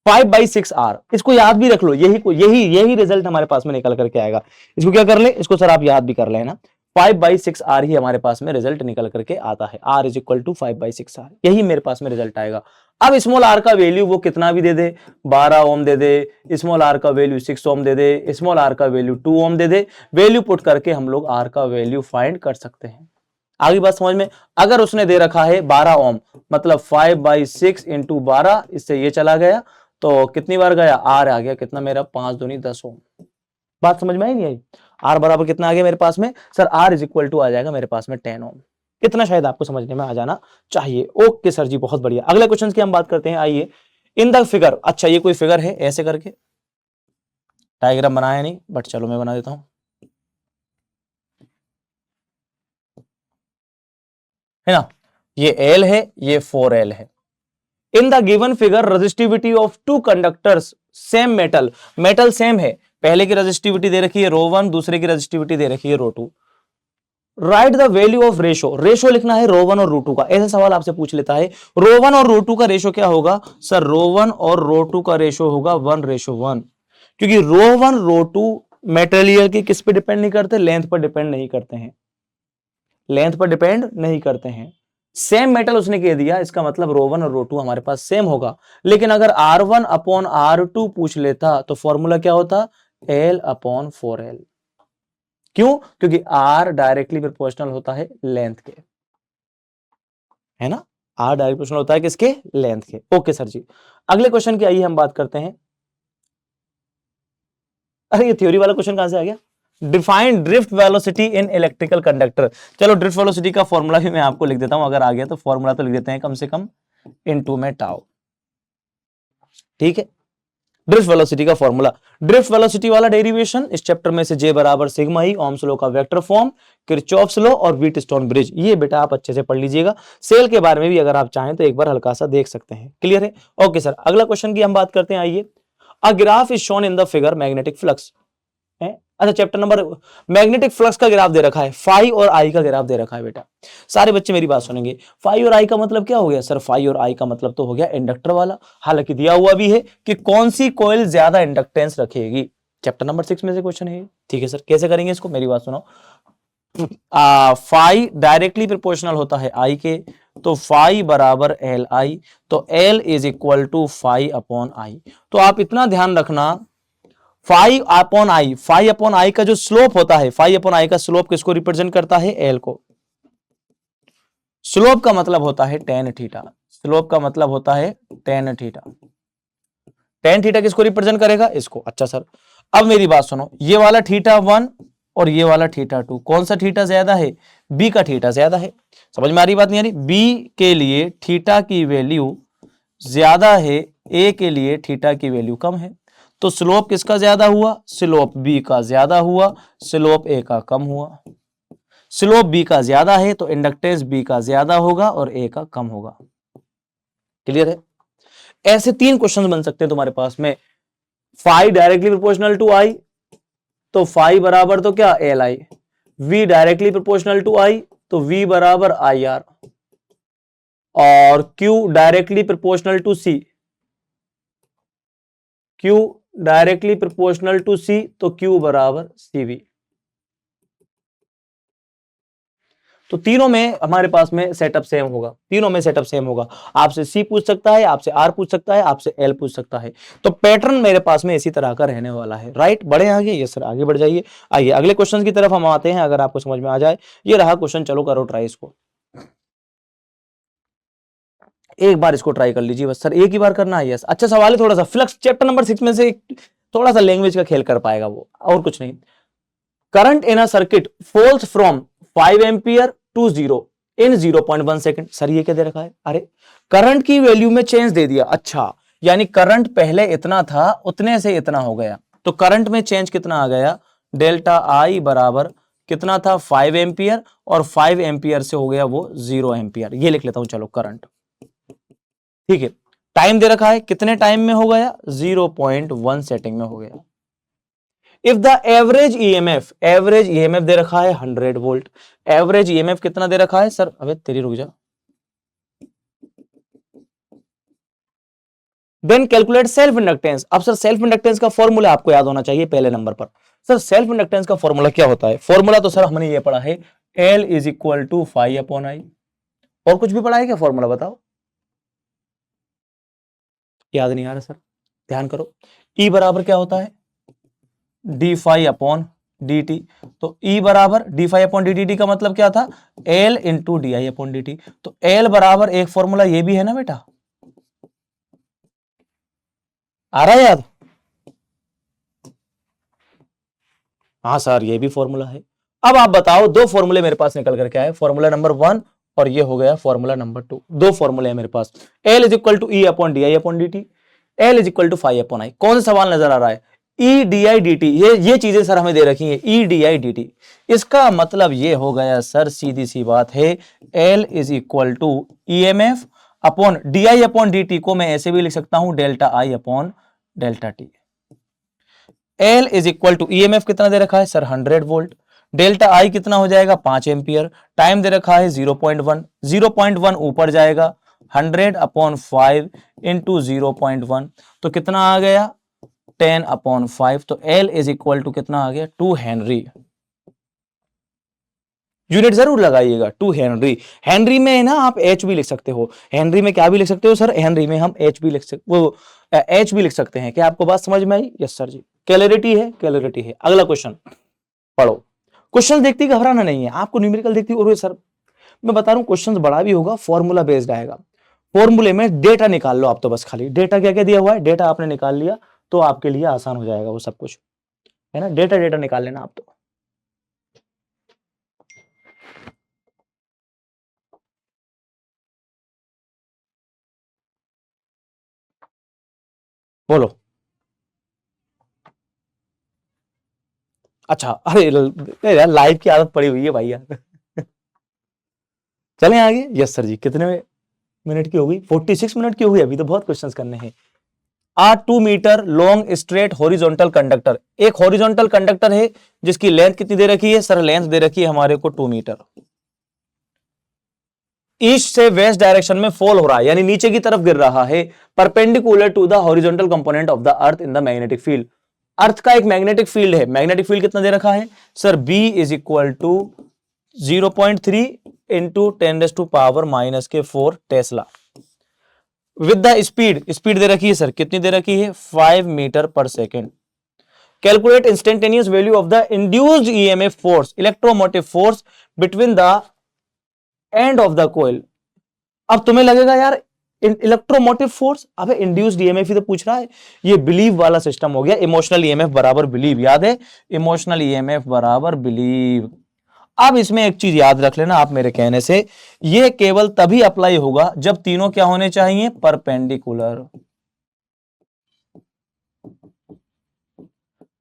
5 बाई 6 आर, इसको याद भी रख लो, यही यही रिजल्ट हमारे पास में निकल करके आएगा। इसको क्या कर ले, इसको सर आप याद भी कर लेना। 5/6R ही हमारे पास में रिजल्ट निकल करके आता है। R is equal to 5/6R, यही मेरे पास में रिजल्ट आएगा। अब स्मॉल r का वैल्यू वो कितना भी दे दे, 12 ओम दे दे, स्मॉल r का वैल्यू 6 ओम दे दे, स्मॉल r का वैल्यू 2 ओम दे दे, वैल्यू पुट करके हम लोग r का वैल्यू फाइंड कर सकते हैं। आगे बात समझ में। अगर उसने दे रखा है 12 ओम, मतलब 5/6 इंटू 12, इससे ये चला गया तो कितनी बार गया, R आ गया कितना मेरा, 5 दूनी 10 ओम। बात समझ में आई नहीं आई? R बराबर कितना आ गया मेरे पास में, sir R is equal to आ जाएगा मेरे पास में 10 ओम। इतना शायद आपको समझने में आ जाना चाहिए। ओके सर जी, बहुत बढ़िया। अगले क्वेश्चन की हम बात करते हैं, आइए। इन द फिगर, अच्छा ये कोई फिगर है, ऐसे करके डायग्राम बनाया नहीं, बट चलो मैं बना देता हूं, है ना। ये L है, ये 4L है। In the given figure resistivity of two conductors same metal, metal same है, पहले की रेजिस्टिविटी दे रखी है ρ1, दूसरे की रेजिस्टिविटी दे रखी है ρ2। Right the value of ratio, ratio लिखना है ρ1 और ρ2 का। ऐसा सवाल आपसे पूछ लेता है, ρ1 और ρ2 का रेशो क्या होगा, सर ρ1 और ρ2 का रेशो होगा 1:1, क्योंकि ρ1 ρ2 मेटेरियल की किस पे डिपेंड नहीं करते, लेंथ पर डिपेंड नहीं करते हैं, लेंथ पर डिपेंड नहीं करते हैं। सेम मेटल उसने कह दिया, इसका मतलब ρ1 और ρ2 हमारे पास सेम होगा। लेकिन अगर R1 अपॉन R2 पूछ लेता तो फॉर्मूला क्या होता, L अपॉन 4L। क्यों, क्योंकि R डायरेक्टली प्रोपोर्शनल होता है लेंथ के, है ना। R डायरेक्ट प्रोपोर्शनल होता है किसके, लेंथ के। ओके सर जी, अगले क्वेश्चन की आइए हम बात करते हैं। अरे ये थ्योरी वाला क्वेश्चन कहां से आ गया, define drift velocity in electrical conductor. चलो ड्रिफ्ट वेलोसिटी का फॉर्मूला भी मैं आपको लिख देता हूं, अगर आ गया तो फॉर्मूला तो लिख देते हैं कम से कम इनटू में टाउ, ठीक है। ड्रिफ्ट वेलोसिटी का फॉर्मूला, ड्रिफ्ट वेलोसिटी वाला डेरिवेशन इस चैप्टर में से J बराबर सिग्मा ई, ओम्स लॉ का वेक्टर फॉर्म, किरचॉफ्स लॉ और व्हीटस्टोन ब्रिज, ये बेटा आप अच्छे से पढ़ लीजिएगा। सेल के बारे में भी अगर आप चाहें तो एक बार हल्का सा देख सकते हैं, क्लियर है। ओके सर, अगला क्वेश्चन की हम बात करते हैं, आइए। A graph is shown in the figure magnetic flux, अच्छा चैप्टर नंबर, मैग्नेटिक फ्लक्स का ग्राफ दे रखा है, फाई और आई का ग्राफ दे रखा है बेटा। सारे बच्चे मेरी बात सुनेंगे, फाई और आई का मतलब क्या हो गया, सर फाई और आई का मतलब तो हो गया इंडक्टर वाला। हालांकि दिया हुआ भी है कि कौन सी कॉइल ज्यादा इंडक्टेंस रखेगी, चैप्टर नंबर 6 में से क्वेश्चन है, ठीक है सर। कैसे करेंगे इसको, मेरी बात सुनो। फाई डायरेक्टली प्रोपोर्शनल होता है आई के, तो फाई बराबर एल आई, तो L is equal to phi upon I. तो आप इतना ध्यान रखना, phi upon I, phi upon I का जो स्लोप होता है, फाई अपॉन आई का स्लोप किसको रिप्रेजेंट करता है, एल को। स्लोप का मतलब होता है टेन थीटा, स्लोप का मतलब होता है टेन थीटा। टेन थीटा किसको रिप्रेजेंट करेगा, इसको। अच्छा सर, अब मेरी बात सुनो, ये वाला θ1 और ये वाला θ2, कौन सा थीटा ज्यादा है, बी का थीटा ज्यादा है। समझ में आ रही बात नहीं आ रही, बी के लिए थीटा की वैल्यू ज्यादा है, ए के लिए थीटा की वैल्यू कम है, तो स्लोप किसका ज्यादा हुआ, स्लोप बी का ज्यादा हुआ, स्लोप ए का कम हुआ। स्लोप बी का ज्यादा है तो इंडक्टेंस बी का ज्यादा होगा और ए का कम होगा, क्लियर है। ऐसे 3 क्वेश्चन बन सकते हैं तुम्हारे पास में। Phi directly proportional to I, तो फाई बराबर तो क्या, L I. V directly proportional to I, तो वी बराबर आई आर। और Q directly proportional to C, Q directly proportional to C, तो क्यू बराबर सीवी। तो तीनों में हमारे पास में सेटअप सेम होगा, तीनों में सेटअप सेम होगा। आपसे सी पूछ सकता है, आपसे आर पूछ सकता है, आपसे एल पूछ सकता है। तो पैटर्न मेरे पास में इसी तरह का रहने वाला है, राइट। बढ़े आगे, ये सर आगे बढ़ जाइए। आइए अगले क्वेश्चन की तरफ हम आते हैं, अगर आपको समझ में आ जाए। ये रहा क्वेश्चन, चलो करो ट्राई इसको, एक बार इसको ट्राई कर लीजिए बस सर, एक ही बार करना है। यस, अच्छा सवाल है थोड़ा सा, फ्लक्स चैप्टर नंबर 6 में से थोड़ा सा लैंग्वेज का खेल कर पाएगा वो, और कुछ नहीं। Current in a circuit falls from 5 ampere to 0 इन 0.1 सेकंड। सर ये क्या दे रखा है, अरे करंट की वैल्यू में चेंज दे दिया। अच्छा, यानी करंट पहले इतना था, उतने से इतना हो गया, तो करंट में चेंज कितना आ गया, डेल्टा आई बराबर कितना था, 5 एम्पियर, और 5 एम्पियर से हो गया वो 0 एम्पियर। ये लिख लेता हूं, चलो करंट, ठीक है। टाइम दे रखा है, कितने टाइम में हो गया, 0.1 सेकंड में हो गया। If the average EMF, average EMF दे रखा है 100 वोल्ट। एवरेज ईएमएफ कितना दे रखा है सर, अबे तेरी रुक जा, देन कैलकुलेट सेल्फ इंडक्टेंस। अब सर सेल्फ इंडक्टेंस का फॉर्मूला आपको याद होना चाहिए पहले नंबर पर। सर सेल्फ इंडक्टेंस का फॉर्मूला क्या होता है? फॉर्मूला तो सर हमने ये पढ़ा है, L is equal to phi upon I. और कुछ भी पढ़ा है क्या फॉर्मूला बताओ? याद नहीं आ रहा सर, ध्यान करो। E बराबर क्या होता है? D phi upon D T. तो E बराबर D phi upon D T का मतलब क्या था? L into D I upon D T. तो L बराबर एक फॉर्मूला ये भी है ना बेटा, आ रहा है याद? हाँ सर ये भी फॉर्मूला है। अब आप बताओ, दो फॉर्मूले मेरे पास निकल करके आए, फॉर्मूला नंबर 1 और ये हो गया फॉर्मूला नंबर 2। दो फॉर्मूले हैं मेरे पास, L is equal to E upon D I upon D T, L is equal to phi upon I. कौन सा सवाल नजर आ रहा है? E D I D T, ये चीजें सर हमें दे रखी है, E D I D T. इसका मतलब ये हो गया सर, सीधी सी बात है, L is equal to E M F upon D I upon D T को मैं ऐसे भी लिख सकता हूं, delta I upon delta T. L is equal to EMF कितना दे रखा है सर? 100 वोल्ट। डेल्टा आई कितना हो जाएगा? 5 एम्पियर। टाइम दे रखा है 0.1, 0.1 ऊपर जाएगा, 100 अपॉन 5 इंटू 0.1 तो कितना आ गया? 10 अपॉन 5। तो L इज इक्वल टू कितना आ गया? 2 हेनरी। यूनिट जरूर लगाइएगा, 2 हेनरी। हेनरी में ना आप एच भी लिख सकते हो। हेनरी में क्या भी लिख सकते हो सर? हेनरी में हम एच भी लिख सकते, वो एच भी लिख सकते हैं। क्या आपको बात समझ में आई? यस सर जी, क्लैरिटी है, क्लैरिटी है। अगला क्वेश्चन पढ़ो। क्वेश्चन देखती घबराना नहीं है, आपको न्यूमेरिकल देखती और सर मैं बता रहा हूं क्वेश्चन बड़ा भी होगा, फॉर्मूला बेस्ड आएगा। फॉर्मूले में डेटा निकाल लो आप, तो बस खाली डेटा क्या क्या दिया हुआ है, डेटा आपने निकाल लिया तो आपके लिए आसान हो जाएगा वो सब कुछ, है ना। डेटा डेटा निकाल लेना आप तो। बोलो। अच्छा, अरे यार लाइव की आदत पड़ी हुई है भाई यार। चलें आगे। यस सर जी, कितने मिनट की होगी? 46 मिनट की होगी। अभी तो बहुत क्वेश्चंस करने हैं। आ 2 metre long straight horizontal conductor, एक हॉरिजॉन्टल कंडक्टर है जिसकी लेंथ कितनी दे रखी है सर? लेंथ दे रखी है हमारे को 2 मीटर। ईस्ट से वेस्ट डायरेक्शन में फॉल हो रहा है, यानी नीचे की तरफ गिर रहा है, perpendicular to the horizontal component of the earth in the magnetic field. Earth का एक मैग्नेटिक फील्ड है, मैग्नेटिक फील्ड कितना दे रखा है sir? B is equal to 0.3 into 10⁻⁻⁴ tesla. With the speed, speed दे रखी है सर, कितनी दे रखी है? 5 मीटर पर second. Calculate instantaneous value of the induced EMF force, electromotive force between the end of the coil. अब तुम्हें लगेगा यार इलेक्ट्रोमोटिव फोर्स, अबे इंड्यूस्ड ईएमएफ ही तो पूछ रहा है। ये बिलीव वाला सिस्टम हो गया। इमोशनल ईएमएफ बराबर बिलीव, याद है? इमोशनल ईएमएफ बराबर बिलीव। अब इसमें एक चीज याद रख लेना आप मेरे कहने से, ये केवल तभी अप्लाई होगा जब तीनों क्या होने चाहिए? परपेंडिकुलर।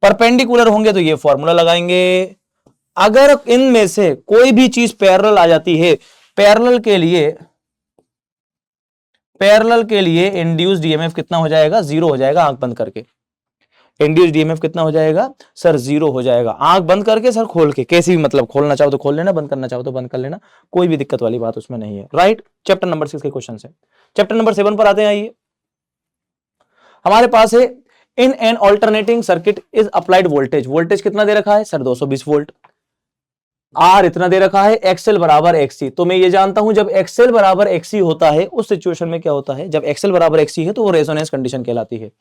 परपेंडिकुलर होंगे तो ये फॉर्मूला लगाएंगे। अगर इनमें से कोई भी चीज पैरेलल आ जाती है, पैरेलल के लिए इंड्यूस्ड ईएमएफ कितना हो जाएगा? 0 हो जाएगा। आंख बंद करके इंड्यूस्ड ईएमएफ कितना हो जाएगा सर? 0 हो जाएगा। आंख बंद करके सर, खोल के, कैसे भी मतलब, खोलना चाहो तो खोल लेना, बंद करना चाहो तो बंद कर लेना, कोई भी दिक्कत वाली बात उसमें नहीं है। राइट। चैप्टर नंबर 6 के क्वेश्चन है। चैप्टर नंबर 7 पर आते हैं। आइए, हमारे पास है इन an alternating circuit is applied voltage. Voltage कितना दे रखा है सर? 220 वोल्ट। आर इतना दे रखा है, एक्सएल बराबर एक्सी। तो मैं ये जानता हूं जब एक्सएल बराबर एक्सी होता है उस सिचुएशन में क्या होता है? जब एक्सएल बराबर एक्सी है तो वो रेजोनेंस कंडीशन कहलाती है।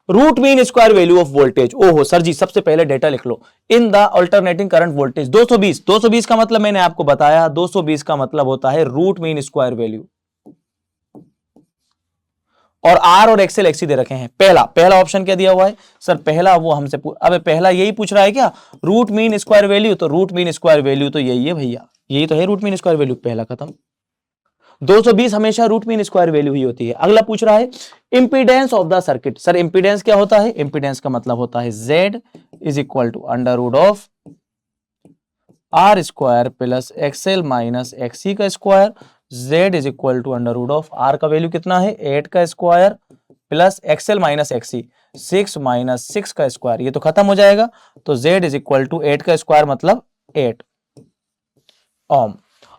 Root mean square value of voltage. ओहो सर जी, सबसे पहले डेटा लिख लो। In the alternating current voltage 220। 220 का मतलब मैंने आपको बताया, 220 का मतलब होता है रूट मीन स्क्वायर वैल्यू। और आर और एक्सएल एक्सी दे रखे हैं। पहला ऑप्शन क्या दिया हुआ है सर? पहला वो हमसे अबे पहला यही पूछ रहा है क्या? Root mean square value. तो रूट मीन स्क्वायर वैल्यू तो यही है भैया, यही तो है रूट मीन स्क्वायर वैल्यू। पहला खत्म। 220 हमेशा रूट मीन स्क्वायर वैल्यू ही होती है। अगला पूछ रहा है impedance of the circuit. Sir impedance क्या होता है? इंपीडेंस का मतलब होता है Z is equal to under root of R square plus XL minus XC का square. Z is equal to under root of R का वैल्यू कितना है? 8 का square plus XL minus XC 6 minus 6 का स्क्वायर। ये तो खत्म हो जाएगा। तो Z इज इक्वल टू 8 का स्क्वायर मतलब 8 ओम।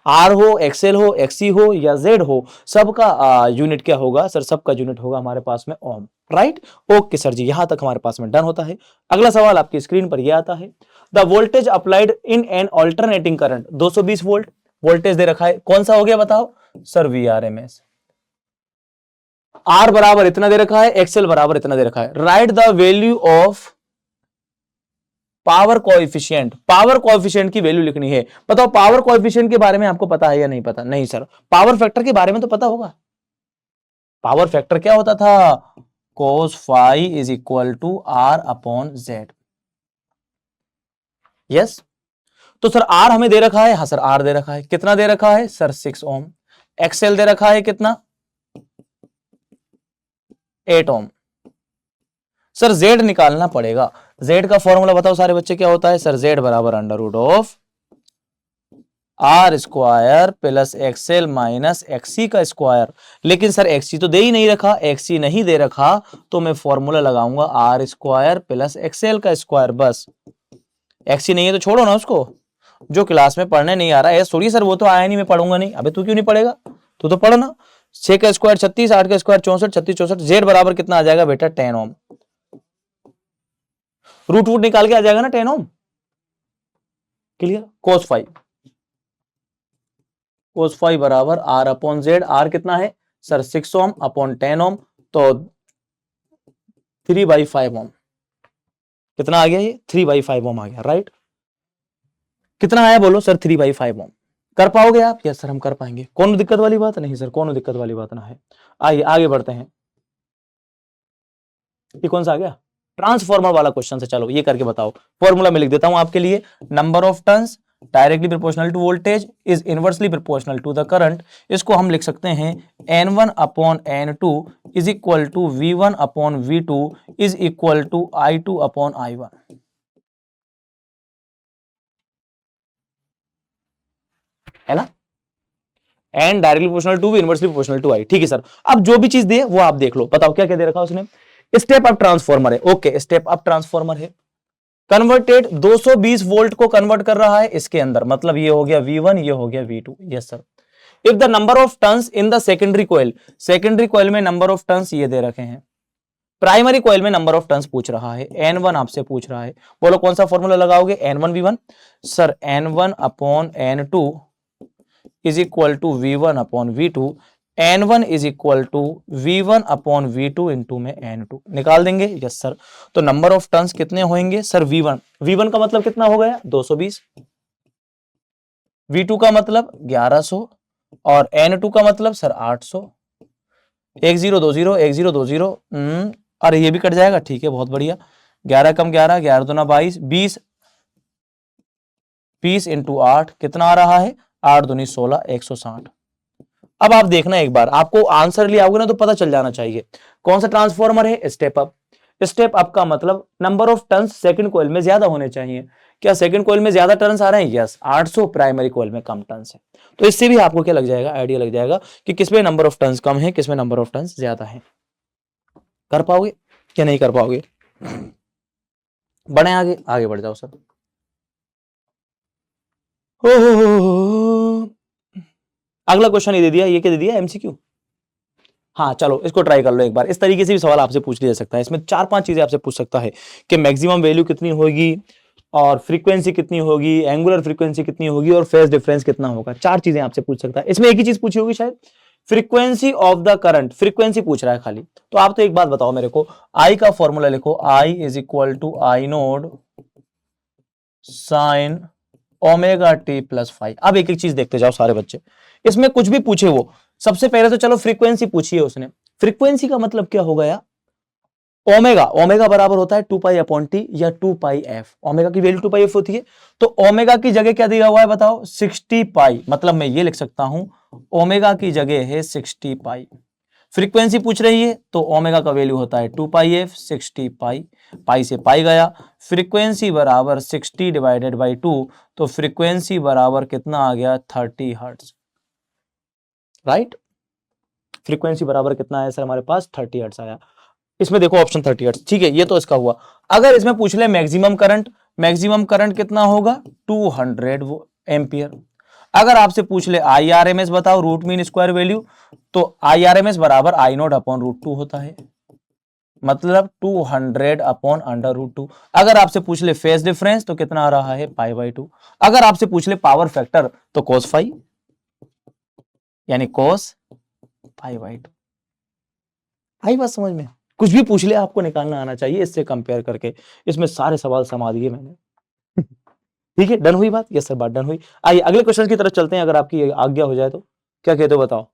आर हो, एक्सएल हो, एक्सी हो या जेड हो, सबका यूनिट क्या होगा सर? सबका यूनिट होगा हमारे पास में ओम, राइट? ओके सर जी, यहां तक हमारे पास में डन होता है। अगला सवाल आपकी स्क्रीन पर यह आता है, the voltage applied in an alternating current, 220 volt voltage दे रखा है, कौन सा हो गया बताओ सर? वीआरएमएस। आर बराबर इतना दे रखा है, एक्सएल बराबर इतना दे रखा है। Right the value of power coefficient, power coefficient की वैल्यू लिखनी है। बताओ पावर कोएफिशिएंट के बारे में आपको पता है या नहीं पता? नहीं सर। पावर फैक्टर के बारे में तो पता होगा। पावर फैक्टर क्या होता था? cos phi is equal to R upon Z. Yes, तो सर आर हमें दे रखा है, हाँ सर आर दे रखा है, कितना दे रखा है सर? 6 ओम। एक्सएल दे रखा है कितना? 8 ओम। सर जेड निकालना पड़ेगा। जेड का फॉर्मूला बताओ सारे बच्चे, क्या होता है सर? जेड बराबर under root of R square plus XL minus XC का स्क्वायर। लेकिन सर एक्सी तो दे ही नहीं रखा, एक्सी नहीं दे रखा तो मैं फॉर्मूला लगाऊंगा आर स्क्वायर प्लस एक्सएल का स्क्वायर। बस एक्सी नहीं है तो छोड़ो ना उसको, जो क्लास में पढ़ने नहीं आ रहा है थोड़ी सर वो तो आया नहीं, मैं पढ़ूंगा नहीं। अबे तू क्यों नहीं पढ़ेगा? तू तो पढ़ ना। 6 का स्क्वायर 36, 8 का स्क्वायर 64, 36 64। जेड बराबर कितना आ जाएगा बेटा? 10 ओम। रूट वूट निकाल के आ जाएगा ना 10 ohm. Clear? cos five, cos five बराबर आर अपॉन जेड। आर कितना है सर? 6 ओम अपॉन 10 ओम, तो 3/5 ओम। कितना आ गया ये? 3/5 ओम आ गया, राइट? कितना आया बोलो सर? 3/5 ओम। कर पाओगे आप? यस सर हम कर पाएंगे। कौन दिक्कत वाली बात? नहीं सर कौन दिक्कत वाली बात ना है। आइए आगे बढ़ते हैं। ये कौन सा आ गया? ट्रांसफॉर्मर वाला क्वेश्चन से। चलो ये करके बताओ। फॉर्मूला में लिख देता हूं आपके लिए। Number of turns directly proportional to voltage is inversely proportional to the current. इसको हम लिख सकते हैं N1 upon N2 is equal to V1 upon V2 is equal to I2 upon I1। है ना? And directly proportional to inversely proportional to I. ठीक है sir. अब जो भी चीज दे वो आप देख लो। बताओ क्या क्या दे रखा उसने? स्टेप अप ट्रांसफॉर्मर है। ओके, स्टेप अप ट्रांसफॉर्मर है। कन्वर्टेड 220 वोल्ट को कन्वर्ट कर रहा है इसके अंदर, मतलब ये हो गया V1, ये हो गया V2। Yes sir. If the number of turns in the secondary coil, secondary coil में नंबर ऑफ टर्न्स ये दे रखे हैं। प्राइमरी कॉइल में नंबर ऑफ टर्न्स पूछ रहा है, N1 आपसे पूछ रहा है। बोलो कौन सा फॉर्मूला लगाओगे? N1 V1। Sir N1 upon N2 is equal to V1 upon V2। N1 is equal to V1 upon V2 into में N2 निकाल देंगे। Yes sir. तो नंबर ऑफ टर्न्स कितने होंगे सर? V1। V1 का मतलब कितना हो गया? 220। V2 का मतलब 1100 और N2 का मतलब सर 800। 1020 1020। अरे ये भी कट जाएगा, ठीक है बहुत बढ़िया। 11 कम 11, 11 दूना 22, 20 20 इंटू 8 कितना आ रहा है? 8 दूनी 16, 160। अब आप देखना एक बार, आपको आंसर ले आओगे ना तो पता चल जाना चाहिए कौन सा ट्रांसफॉर्मर है। Step up. स्टेप अप का मतलब number of turns second coil में ज्यादा होने चाहिए। क्या सेकंड कॉइल में ज्यादा टर्न्स आ रहे हैं? यस। 800। प्राइमरी कॉइल में कम टर्न्स है। तो इससे भी आपको क्या लग जाएगा? आइडिया लग जाएगा कि किसमें नंबर ऑफ टर्न्स कम है, किसमें नंबर ऑफ टर्न्स ज्यादा है। कर पाओगे या नहीं कर पाओगे? बढ़े आगे, आगे बढ़ जाओ सर। अगला क्वेश्चन ये दे दिया, ये क्या दे दिया? एमसीक्यू। हाँ चलो इसको ट्राई कर लो एक बार। इस तरीके से भी सवाल आपसे पूछ लिया जा सकता है। इसमें 4-5 चीजें आपसे पूछ सकता है कि मैक्सिमम वैल्यू कितनी होगी और फ्रीक्वेंसी कितनी होगी, एंगुलर फ्रीक्वेंसी कितनी होगी और फेज डिफरेंस कितना होगा। 4 चीजें आपसे पूछ सकता है। इसमें एक ही चीज पूछी होगी शायद, frequency of the current. Frequency पूछ रहा है खाली। तो आप तो एक बात बताओ मेरे को, आई का फॉर्मूला लिखो। I is equal to I naught sine omega T plus five. अब एक एक चीज देखते जाओ सारे बच्चे। इसमें कुछ भी पूछे वो, सबसे पहले तो चलो फ्रीक्वेंसी पूछी है उसने। फ्रीक्वेंसी का मतलब क्या हो गया? ओमेगा। ओमेगा बराबर होता है 2 पाई अपॉन टी या 2 पाई एफ। ओमेगा की वैल्यू 2 पाई एफ होती है। तो ओमेगा की जगह क्या दिया हुआ है बताओ? 60 पाई। मतलब मैं ये लिख सकता हूं ओमेगा की जगह है 60 पाई। फ्रीक्वेंसी पूछ रही है तो ओमेगा का वैल्यू होता है 2 पाई एफ, 60 पाई। पाई से पाई गया। फ्रीक्वेंसी बराबर 60 डिवाइडेड बाई 2। तो फ्रीक्वेंसी बराबर कितना आ गया? 30 हर्ट्ज। राइट? फ्रीक्वेंसी बराबर कितना आया सर हमारे पास? 30 हर्ट्ज आया। इसमें देखो ऑप्शन 30 हर्ट्ज। ठीक है, ये तो इसका हुआ। अगर इसमें पूछ ले मैक्सिमम करंट, मैक्सिमम करंट कितना होगा? 200 एम्पियर। अगर आपसे पूछ ले IRMS बताओ रूट मीन स्क्वायर वैल्यू, तो IRMS बराबर I0 अपॉन रूट 2 होता है, मतलब 200 अपॉन अंडर रूट 2। अगर आपसे पूछ ले फेज डिफरेंस तो कितना आ रहा है π/2। अगर आपसे पूछ ले पावर फैक्टर तो cos फाइ, यानी cos π/2। आई बात समझ में? कुछ भी पूछ ले आपको निकालना आना चाहिए इससे कंपेयर करके। इसमें सारे सवाल समा दिए मैंने। ठीक है, डन हुई बात? यस सर, बात डन हुई। आइए अगले क्वेश्चन की तरफ चलते हैं, अगर आपकी आज्ञा हो जाए तो। क्या कहते हो बताओ?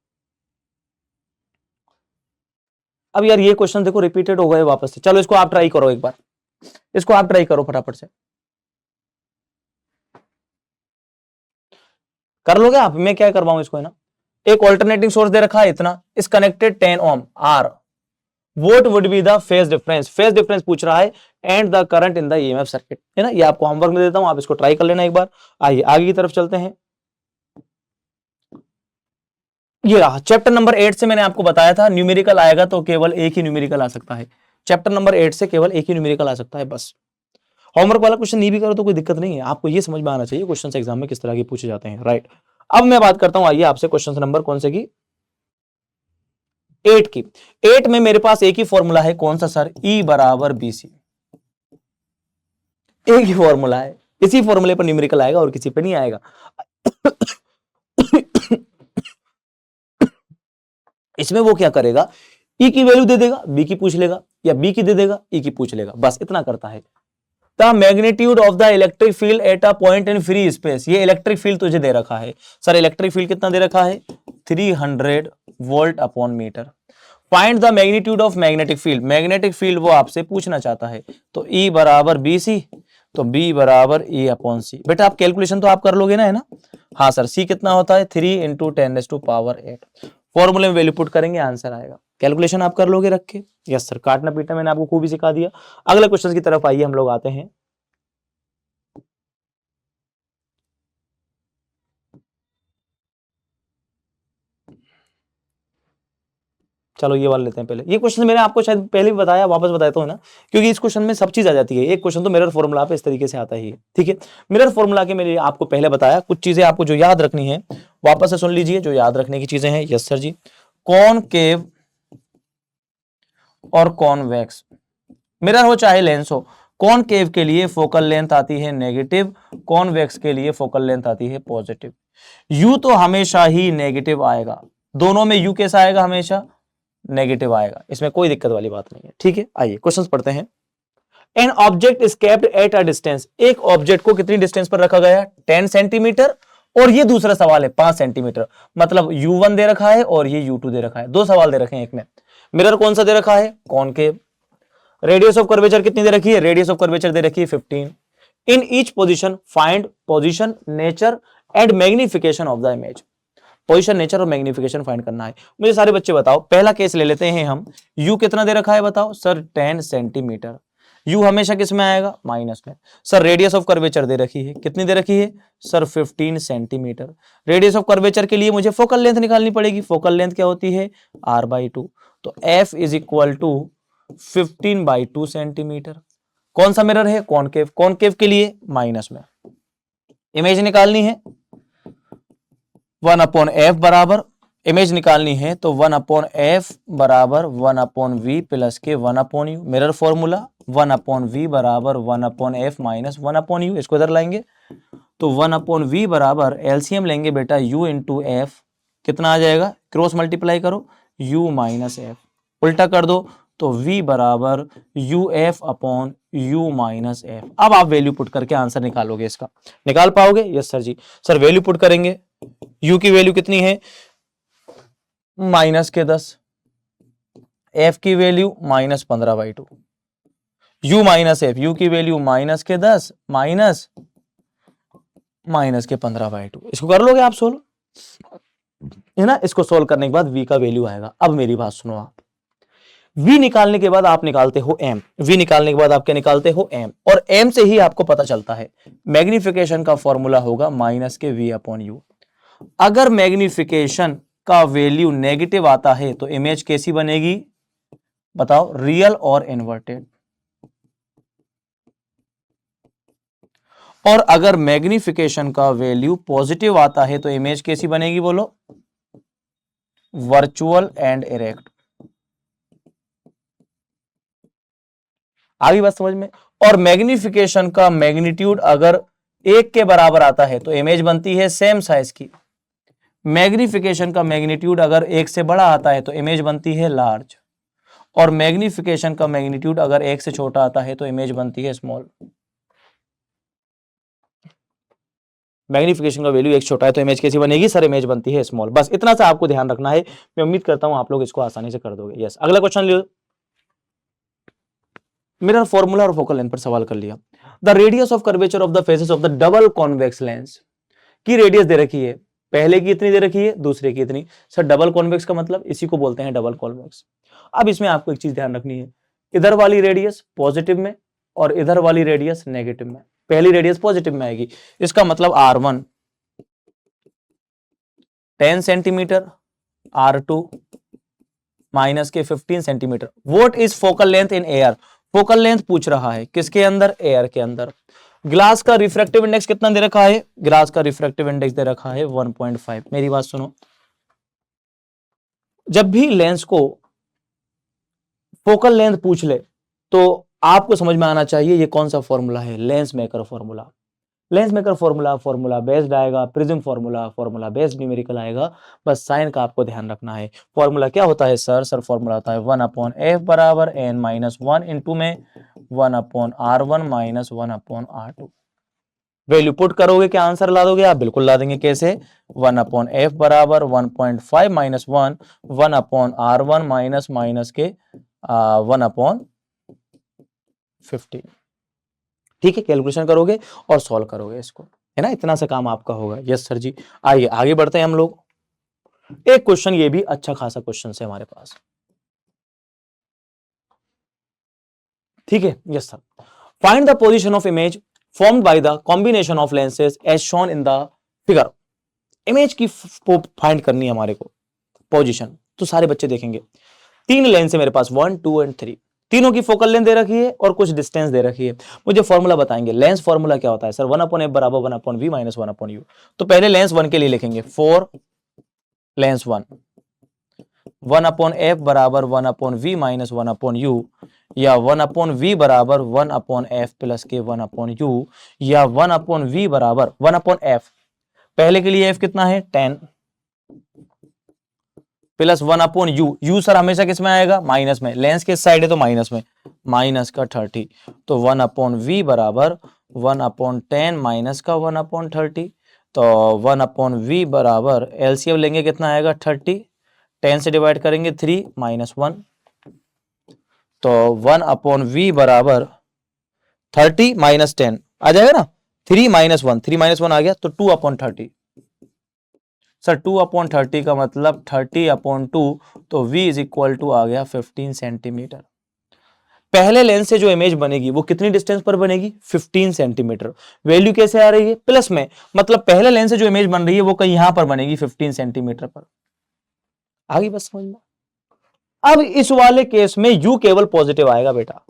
अब यार ये क्वेश्चन देखो रिपीटेड हो गए वापस से। चलो इसको आप ट्राई करो एक बार, इसको आप ट्राई करो फटाफट से। कर लोगे आप? मैं क्या करवाऊं इसको, है ना। एक ऑल्टरनेटिंग सोर्स दे रखा है इतना, इस connected 10 ohm R, what would be the phase difference, phase difference पूछ रहा है, and the current in the EMF circuit, है ना। ये आपको होमवर्क में देता हूं, आप इसको ट्राई कर लेना एक बार। आइए आगे की तरफ चलते हैं। ये रहा चैप्टर नंबर 8 से, मैंने आपको बताया था न्यूमेरिकल आएगा तो केवल एक ही न्यूमेरिकल आ सकता है। चैप्टर नंबर 8 से केवल एक ही न्यूमेरिकल आ सकता है बस। होमवर्क वाला क्वेश्चन नहीं भी करो तो कोई दिक्कत नहीं है, आपको ये समझ में आना चाहिए क्वेश्चन एग्जाम में किस तरह के पूछे जाते हैं, राइट। अब मैं बात करता हूं, आइए आपसे क्वेश्चन नंबर कौन से की, 8 की। 8 में मेरे पास एक ही फॉर्मूला है, कौन सा सर? E बराबर BC, एक ही फॉर्मूला है, इसी फॉर्मूले पर न्यूमेरिकल आएगा और किसी पे नहीं आएगा। इसमें वो क्या करेगा, E की वैल्यू दे देगा, B की पूछ लेगा, या B की दे देगा, E की पूछ लेगा, बस इतना करता है। The magnitude of the electric field at a point in free space, ये इलेक्ट्रिक फील्ड तुझे दे रखा है सर, इलेक्ट्रिक फील्ड कितना दे रखा है? 300 volt upon metre. Find the magnitude of magnetic field, magnetic field वो आपसे पूछना चाहता है, तो E बराबर BC, तो B बराबर E अपॉन C। बेटा आप कैलकुलेशन तो आप कर लोगे ना, है ना। हाँ सर, C कितना होता है? 3 × 10⁸। फॉर्मूले में वैल्यू पुट करेंगे, आंसर आएगा। कैलकुलेशन आप कर लोगे रख के? यस सर, काटना पीटना मैंने आपको खूब ही सिखा दिया। अगले क्वेश्चन की तरफ आइए, हम लोग आते हैं। चलो ये वाला लेते हैं पहले। ये क्वेश्चन मैंने आपको शायद पहले भी बताया, वापस बताता हूं ना, क्योंकि इस क्वेश्चन में सब चीज आ जाती है। एक क्वेश्चन तो मिरर फॉर्मूला पे इस तरीके से आता ही है, ठीक है। मिरर फॉर्मूला के मैंने आपको पहले बताया, कुछ चीजें आपको जो याद रखनी है वापस से सुन लीजिए, जो याद रखने की चीजें हैं। यस सर जी, कॉनकेव और कॉन्वेक्स मिरर हो चाहे लेंस हो, कॉनकेव के लिए फोकल लेंथ आती है नेगेटिव, कॉन्वेक्स के लिए फोकल लेंथ आती है पॉजिटिव। यू तो हमेशा ही नेगेटिव आएगा, दोनों में यू कैसा आएगा? हमेशा नेगेटिव आएगा, इसमें कोई दिक्कत वाली बात नहीं है, ठीक है। आइए क्वेश्चंस पढ़ते हैं। An object is kept at a distance, एक ऑब्जेक्ट को कितनी डिस्टेंस पर रखा गया? 10 सेंटीमीटर, और ये दूसरा सवाल है 5 सेंटीमीटर, मतलब U1 दे रखा है और ये U2 दे रखा है। दो सवाल दे रखे हैं एक में। मिरर कौन सा दे रखा है? कॉनकेव। रेडियस ऑफ कर्वेचर कितनी दे रखी है? रेडियस ऑफ कर्वेचर दे रखी है 15। In each position find position, nature and magnification of the image. Position, nature और मैग्निफिकेशन फाइंड करना है। मुझे सारे बच्चे बताओ, पहला केस ले लेते हैं हम। यू कितना दे रखा है बताओ सर? 10 सेंटीमीटर। यू हमेशा किस में आएगा? माइनस में। सर रेडियस ऑफ कर्वेचर दे रखी है, कितनी दे रखी है sir? 15 centimetre. Radius of curvature के लिए मुझे फोकल लेंथ निकालनी पड़ेगी। फोकल लेंथ क्या होती है? R/2। तो F is equal to 15/2 centimetre. कौन सा मिरर है? कॉनकेव। कॉनकेव के लिए माइनस में। इमेज निकालनी है 1/f बराबर, इमेज निकालनी है तो 1/f बराबर 1/v प्लस के 1/u। मिरर फॉर्मूला 1/v बराबर 1/f माइनस 1/u। इसको इधर लाएंगे तो 1/v बराबर एलसीएम लेंगे बेटा u इंटू एफ, कितना आ जाएगा? क्रॉस मल्टीप्लाई करो, u माइनस एफ, उल्टा कर दो तो v बराबर uf upon u minus F. अब आप वैल्यू पुट करके आंसर निकालोगे, इसका निकाल पाओगे? यस सर जी। सर वैल्यू पुट करेंगे, u की वैल्यू कितनी है? माइनस के 10, f की value minus 15/2, u minus F, u की वैल्यू माइनस के 10 माइनस के 15/2। इसको कर लोगे आप सोल्व, है ना। इसको सोल्व करने के बाद v का वैल्यू आएगा। अब मेरी बात सुनो आप, v निकालने के बाद आप निकालते हो m, v निकालने के बाद आप क्या निकालते हो? m, और m से ही आपको पता चलता है मैग्निफिकेशन का फॉर्मूला होगा माइनस के v अपॉन u। अगर मैग्निफिकेशन का वैल्यू नेगेटिव आता है तो इमेज कैसी बनेगी बताओ? रियल और इन्वर्टेड। और अगर मैग्निफिकेशन का वैल्यू पॉजिटिव आता है तो इमेज कैसी बनेगी बोलो, वर्चुअल एंड इरेक्ट। आगे बात समझ में। और मैग्निफिकेशन का मैग्नीट्यूड अगर 1 के बराबर आता है तो इमेज बनती है सेम साइज की। मैग्निफिकेशन का मैग्नीट्यूड अगर 1 से बड़ा आता है तो इमेज बनती है लार्ज। और मैग्निफिकेशन का मैग्नीट्यूड अगर 1 से छोटा आता है तो इमेज बनती है स्मॉल। मैग्निफिकेशन का वैल्यू 1 छोटा है तो इमेज कैसी बनेगी सर, इमेज बनती है स्मॉल। बस इतना सा आपको ध्यान रखना है। मैं उम्मीद करता हूं आप लोग इसको आसानी से कर दोगे। यस, अगला क्वेश्चन लियो। मिरर फॉर्मूला और फोकल लेंथ पर सवाल कर लिया। The radius of curvature of the faces of the double convex lens की रेडियस दे रखी है, पहले की इतनी दे रखी है, दूसरे की इतनी। सर डबल कॉन्वेक्स का मतलब इसी को बोलते हैं डबल कॉन्वेक्स। अब इसमें आपको एक चीज ध्यान रखनी है, इधर वाली रेडियस पॉजिटिव में और इधर वाली रेडियस नेगेटिव में। पहली रेडियस पॉजिटिव में आएगी, इसका मतलब R1 10 सेंटीमीटर, R2 माइनस के 15 centimetre. What is focal length in air? Focal length पूछ रहा है किसके अंदर, एयर के अंदर। ग्लास का रिफ्रैक्टिव इंडेक्स कितना दे रखा है? ग्लास का रिफ्रैक्टिव इंडेक्स दे रखा है 1.5। मेरी बात सुनो, जब भी लेंस को फोकल लेंथ पूछ ले तो आपको समझ में आना चाहिए ये कौन सा फॉर्मूला है, lens maker formula. Lens maker formula based आएगा, प्रिज्म फॉर्मूला बेस्ड न्यूमेरिकल आएगा। बस साइन का आपको ध्यान रखना है। फॉर्मूला क्या होता है सर फॉर्मूला होता है 1/f बराबर n-1 इंटू में 1/r1 minus 1/r2। Value put करोगे क्या आंसर ला दोगे आप? बिल्कुल ला देंगे। कैसे? 1/f बराबर 1.5 माइनस 1, 1/r1 माइनस के 1/15। ठीक है, कैलकुलेशन करोगे और सॉल्व करोगे इसको, है ना, इतना सा काम आपका होगा। यस सर जी। आइए आगे बढ़ते हैं हम लोग। एक क्वेश्चन, ये भी अच्छा खासा क्वेश्चन है हमारे पास। ठीक है, yes sir. Find the position of image formed by the combination of lenses as shown in the figure. Image की फाइंड करनी है हमारे को, पोजीशन। तो सारे बच्चे देखेंगे, 3 लेंस है मेरे पास, 1, 2 एंड 3। तीनों की फोकल लेंथ दे रखी है और कुछ डिस्टेंस दे रखी है। मुझे फॉर्मूला बताएंगे। लेंस फॉर्मूला क्या होता है सर? 1/f बराबर 1/v माइनस 1/u। तो पहले लेंस 1 के लिए लिखेंगे, 4 लेंस 1, 1/f बराबर 1/v माइनस 1/u, या 1/v बराबर 1/f प्लस के 1/u, या 1/v बराबर 1/f। पहले के लिए f कितना है? 10 प्लस 1/u। u सर हमेशा किस में आएगा? माइनस में। लेंस किस साइड है तो माइनस में, माइनस का 30। तो 1/v बराबर 1/10 माइनस का 1/30। तो 1/v बराबर एलसीएम लेंगे कितना आएगा? 30। 10 से डिवाइड करेंगे 3 माइनस 1। तो 1/v बराबर 30 माइनस 10 आ जाएगा ना, 3 माइनस 1, 3 माइनस 1 आ गया तो 2/30। सर 2/30 का मतलब 30/2, तो v इज इक्वल टू आ गया 15 सेंटीमीटर। पहले लेंस से जो इमेज बनेगी वो कितनी डिस्टेंस पर बनेगी? 15 सेंटीमीटर। वैल्यू कैसे आ रही है? प्लस में, मतलब पहले लेंस से जो इमेज बन रही है वो कहीं यहां पर बनेगी 15 सेंटीमीटर पर। आगे बस समझ में। अब इस वाले केस में u केवल पॉजिटिव आएगा बेटा,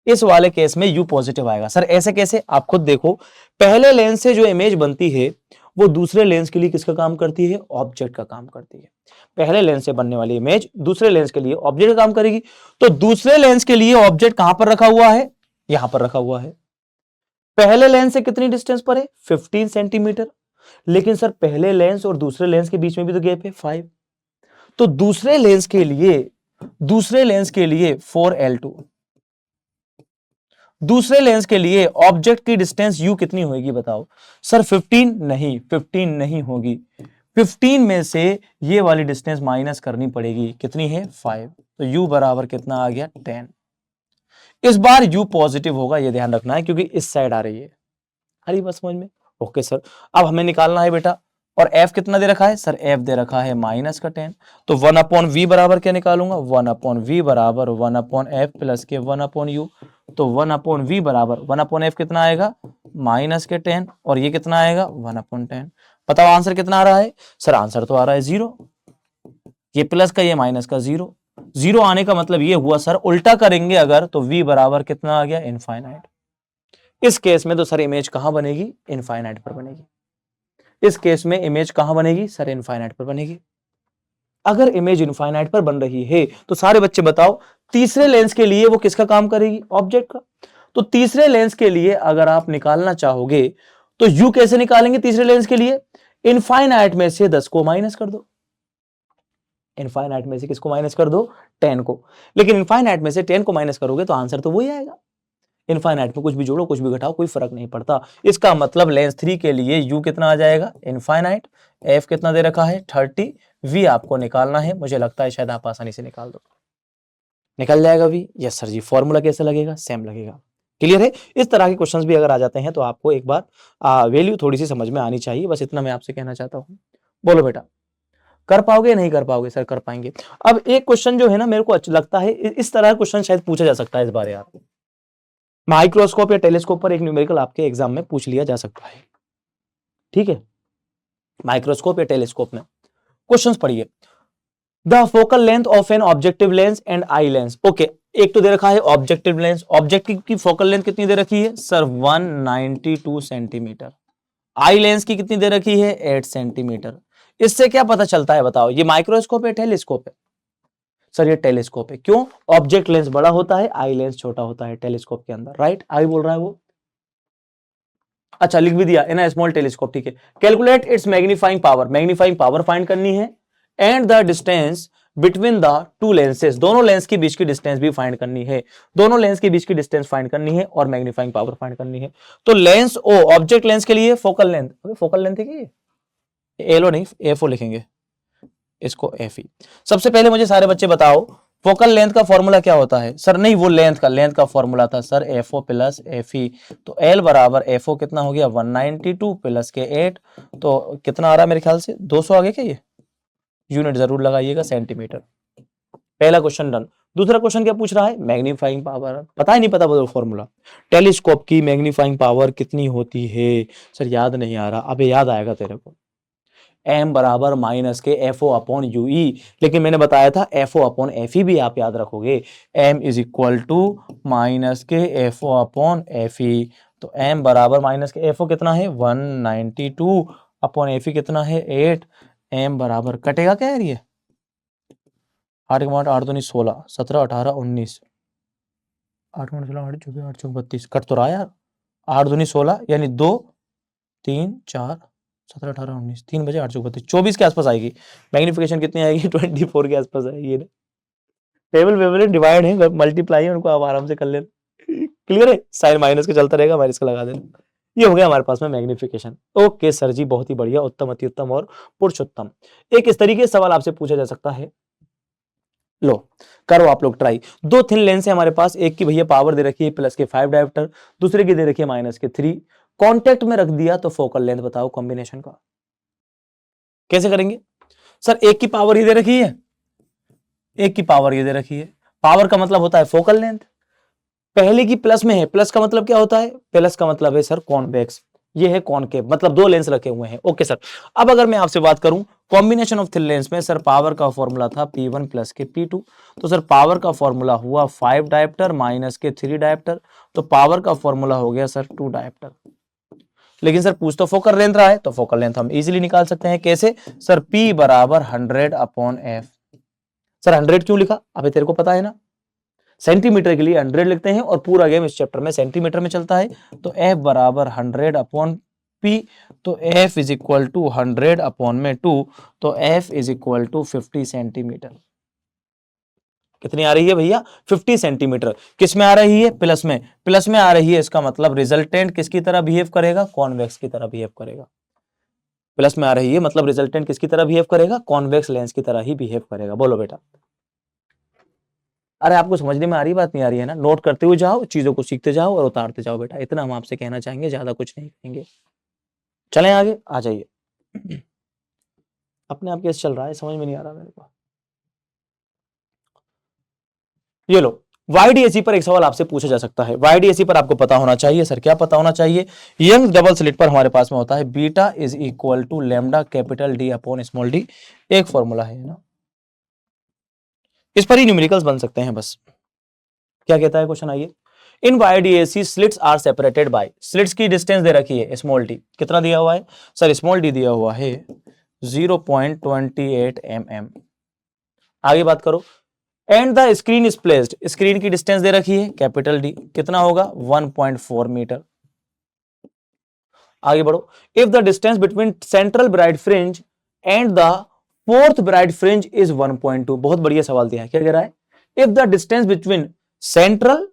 इस वाले केस में u पॉजिटिव आएगा। सर ऐसे कैसे? आप खुद देखो, पहले लेंस से जो इमेज बनती है वो दूसरे लेंस के लिए किसका काम करती है? ऑब्जेक्ट का काम करती है। पहले लेंस से बनने वाली इमेज दूसरे लेंस के लिए ऑब्जेक्ट का काम करेगी। तो दूसरे लेंस के लिए ऑब्जेक्ट कहां पर रखा हुआ है? यहां पर रखा हुआ है। पहले लेंस से कितनी डिस्टेंस पर है? 15 सेंटीमीटर। लेकिन सर पहले लेंस और दूसरे लेंस के बीच में भी तो गैप है 5। तो दूसरे लेंस के लिए 4L2। दूसरे लेंस के लिए ऑब्जेक्ट की डिस्टेंस u कितनी होगी बताओ? सर 15 नहीं, 15 नहीं होगी। 15 में से ये वाली डिस्टेंस माइनस करनी पड़ेगी, कितनी है? 5। तो u बराबर कितना आ गया? 10। इस बार u पॉजिटिव होगा, ये ध्यान रखना है, क्योंकि इस साइड आ रही है। हरी बात समझ में? Okay sir. अब हमें निकालना है बेटा, और f कितना दे रखा है? सर f दे रखा है माइनस का 10। तो 1/v बराबर क्या निकालूंगा? 1/v बराबर 1/f प्लस के 1/u। तो 1/v बराबर 1/f कितना आएगा? माइनस के 10, और ये कितना आएगा? 1/10। बताओ आंसर कितना आ रहा है? सर आंसर तो आ रहा है 0। ये प्लस का, ये माइनस का, 0। 0 आने का मतलब ये हुआ सर, उल्टा करेंगे अगर तो v बराबर कितना आ गया? इनफाइनाइट। इस केस में तो सर इमेज कहां बनेगी, इनफाइनाइट पर बनेगी। इस केस में इमेज कहां बनेगी सर, इनफाइनाइट पर बनेगी। अगर इमेज इनफाइनाइट पर बन रही है तो सारे बच्चे बताओ तीसरे लेंस के लिए वो किसका काम करेगी, ऑब्जेक्ट का। तो तीसरे लेंस के लिए अगर आप निकालना चाहोगे तो यू कैसे निकालेंगे तीसरे लेंस के लिए, इनफाइनाइट में से 10 को माइनस कर दो। इनफाइनाइट में से किसको माइनस कर दो, 10 को। लेकिन इनफाइनाइट में से 10 को माइनस करोगे तो आंसर तो वही आएगा। इनफाइनाइट में कुछ भी जोड़ो कुछ भी घटाओ कोई फर्क नहीं पड़ता। इसका मतलब लेंस 3 के लिए यू कितना आ जाएगा, इनफाइनाइट। एफ कितना दे रखा है 30, वी आपको निकालना है, मुझे लगता है शायद आप आसानी से निकाल दो। निकल जाएगा V, yes sir ji. Formula कैसे लगेगा, सेम लगेगा। क्लियर है। इस तरह के क्वेश्चंस भी अगर आ जाते हैं तो आपको एक बार वैल्यू थोड़ी सी समझ में आनी चाहिए, बस इतना मैं आपसे कहना चाहता हूं। बोलो बेटा, कर पाओगे नहीं कर पाओगे सर, कर पाएंगे। अब एक क्वेश्चन जो है ना मेरे को अच्छा लगता है, इस तरह का क्वेश्चन शायद पूछा जा सकता है इस बार यार, माइक्रोस्कोप या टेलीस्कोप पर एक न्यूमेरिकल आपके एग्जाम में पूछ लिया जा सकता है। ठीक है, माइक्रोस्कोप या टेलीस्कोप में क्वेश्चंस पढ़िए। The focal length of an objective lens and eye lens. Okay, एक तो दे रखा है ऑब्जेक्टिव लेंस, ऑब्जेक्टिव की फोकल लेंथ कितनी दे रखी है सर 192 सेंटीमीटर। आई लेंस की कितनी दे रखी है 8 सेंटीमीटर। इससे क्या पता चलता है बताओ, ये माइक्रोस्कोप है टेलीस्कोप है सर, ये टेलीस्कोप है। क्यों, ऑब्जेक्ट लेंस बड़ा होता है आई लेंस छोटा होता है टेलीस्कोप के अंदर, राइट। आई बोल रहा है वो, अच्छा लिख भी दिया इन अ स्मॉल टेलीस्कोप। ठीक है, calculate its magnifying power, magnifying power find करनी है, and the distance between the two lenses, दोनों लेंस के बीच की डिस्टेंस भी फाइंड करनी है, दोनों लेंस के बीच की डिस्टेंस फाइंड करनी है और मैग्नीफाइंग पावर फाइंड करनी है। तो लेंस ओ ऑब्जेक्ट लेंस के लिए फोकल लेंथ, फोकल लेंथ है कि एलो नहीं एफओ लिखेंगे इसको एफ ई। सबसे पहले मुझे सारे बच्चे बताओ फोकल लेंथ का फॉर्मूला क्या होता है सर, नहीं वो लेंथ का फॉर्मूला था sir F O plus F E. तो एल बराबर एफ ओ कितना हो गया 192 प्लस के 8, तो कितना आ रहा है मेरे ख्याल से 200 आ गया क्या, ये यूनिट जरूर लगाइएगा सेंटीमीटर। पहला क्वेश्चन डन। दूसरा क्वेश्चन क्या पूछ रहा है, मैग्नीफाइंग पावर, पता ही नहीं, पता बोलो फॉर्मूला। टेलीस्कोप की मैग्नीफाइंग पावर कितनी होती है सर, याद नहीं आ रहा, अबे याद आएगा तेरे को। एम बराबर माइनस के F O upon U E, लेकिन मैंने बताया था F O upon F E भी आप याद रखोगे। M is equal to minus के F O upon F E. तो एम बराबर माइनस के एफ ओ कितना है 192 अपॉन एफ ई कितना है 8। एम बराबर कटेगा क्या यार, ये 8 के 8 2 16 17 18 19 8 16 8 24 8 32 कट तो रहा यार, 8 2 16 यानी 2 3 4 17 18 19 3 बजे 8 32 24 के आसपास आएगी। मैग्निफिकेशन कितनी आएगी 24 के आसपास आएगी। टेबल वेबल डिवाइड है मल्टीप्लाई है, उनको आप आराम से कर लेना। क्लियर है, साइन माइनस के चलता रहेगा, माइनस का लगा देना। ये हो गया हमारे पास में मैग्निफिकेशन। ओके सर जी, बहुत ही बढ़िया, उत्तम अति उत्तम और पुरुषोत्तम। एक इस तरीके से सवाल आपसे पूछा जा सकता है, लो करो आप लोग ट्राई। दो थिन लेंस है हमारे पास, एक की भैया पावर दे रखी है प्लस के 5 डायोप्टर, दूसरे की दे रखी है माइनस के 3। कॉन्टेक्ट में रख दिया तो फोकल लेंथ बताओ कॉम्बिनेशन का कैसे करेंगे सर। एक की पावर ही दे रखी है, एक की पावर ये दे रखी है, पावर का मतलब होता है फोकल लेंथ। पहले की प्लस में है, प्लस का मतलब क्या होता है, प्लस का मतलब है सर कॉन्वेक्स, ये है कॉनकेव, मतलब दो लेंस रखे हुए हैं। ओके सर, अब अगर मैं आपसे बात करूं कॉम्बिनेशन ऑफ थिन लेंस में, सर पावर का फॉर्मूला था P1 प्लस के P2, तो सर पावर का फॉर्मूला हुआ 5 डायोप्टर माइनस के 3 डायोप्टर, तो पावर का फॉर्मूला हो गया सर 2 डायोप्टर। लेकिन सर पूछ तो फोकल लेंथ रहा है, तो फोकल लेंथ हम इजीली निकाल सकते हैं, कैसे सर, P बराबर 100 अपॉन एफ। सर 100 क्यों लिखा, अभी तेरे को पता है ना, सेंटीमीटर के लिए 100 लिखते हैं और पूरा गेम इस चैप्टर में सेंटीमीटर में चलता है। तो F बराबर 100 अपॉन P, तो F is equal to 100 upon में 2, तो F is equal to 50 centimetre. कितनी आ रही है भैया 50 सेंटीमीटर। किस में आ रही है, प्लस में, प्लस में आ रही है, इसका मतलब रिजल्टेंट किसकी तरह बिहेव करेगा, कॉन्वेक्स की तरह बिहेव करेगा। प्लस में आ रही है मतलब रिजल्टेंट किसकी तरह बिहेव करेगा, कॉन्वेक्स लेंस की तरह ही बिहेव करेगा। बोलो बेटा, अरे आपको समझने में आ रही बात, नहीं आ रही है ना, नोट करते हुए जाओ, चीजों को सीखते जाओ और उतारते जाओ बेटा, इतना हम आपसे कहना चाहेंगे, ज्यादा कुछ नहीं कहेंगे। चलें आगे, आ जाइए। अपने आप कैसे चल रहा है समझ में नहीं आ रहा मेरे को। ये लो, YDAC पर एक सवाल आपसे पूछा जा सकता है। YDAC पर आपको पता होना चाहिए सर, क्या पता होना चाहिए, यंग डबल स्लिट पर हमारे पास में होता है beta is equal to lambda capital D upon small d, एक फॉर्मूला है ना, इस पर ही न्यूमेरिकल्स बन सकते हैं बस। क्या कहता है क्वेश्चन, आइए। In YDAC slits are separated by, slits की डिस्टेंस दे रखी है स्मॉल डी, कितना दिया हुआ है सर, स्मॉल डी दिया हुआ है 0.28 mm। आगे बात करो, and the screen is placed, screen की डिस्टेंस दे रखी है कैपिटल डी, कितना होगा 1.4 मीटर। आगे बढ़ो, if the distance between central bright fringe and the fourth bright fringe is 1.2, बहुत बढ़िया सवाल दिया है, क्या कह रहा है, if the distance between central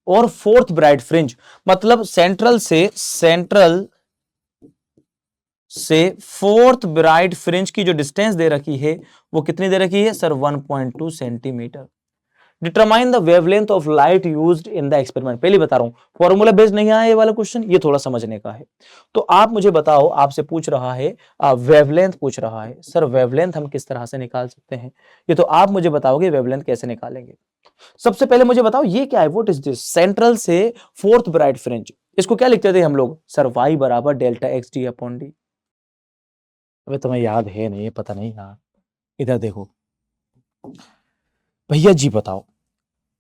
और फोर्थ ब्राइट फ्रिंज, मतलब सेंट्रल से फोर्थ ब्राइट फ्रिंज की जो डिस्टेंस दे रखी है वो कितनी दे रखी है sir 1.2 centimetre. Determine the wavelength of light used in the experiment, पहले बता रहा हूं फॉर्मूला बेस्ड नहीं आया ये वाला क्वेश्चन, ये थोड़ा समझने का है। तो आप मुझे बताओ, आपसे पूछ रहा है वेवलेंथ पूछ रहा है, सर वेवलेंथ हम किस तरह से निकाल सकते हैं, ये तो आप मुझे बताओगे वेवलेंथ कैसे निकालेंगे। सबसे पहले मुझे बताओ ये क्या है, व्हाट इज दिस, सेंट्रल से फोर्थ ब्राइट फ्रिंज, इसको क्या लिखते थे हम लोग सर, y बराबर delta x D upon D. अबे तुम्हें याद है नहीं, पता नहीं यार, इधर देखो भैया जी बताओ।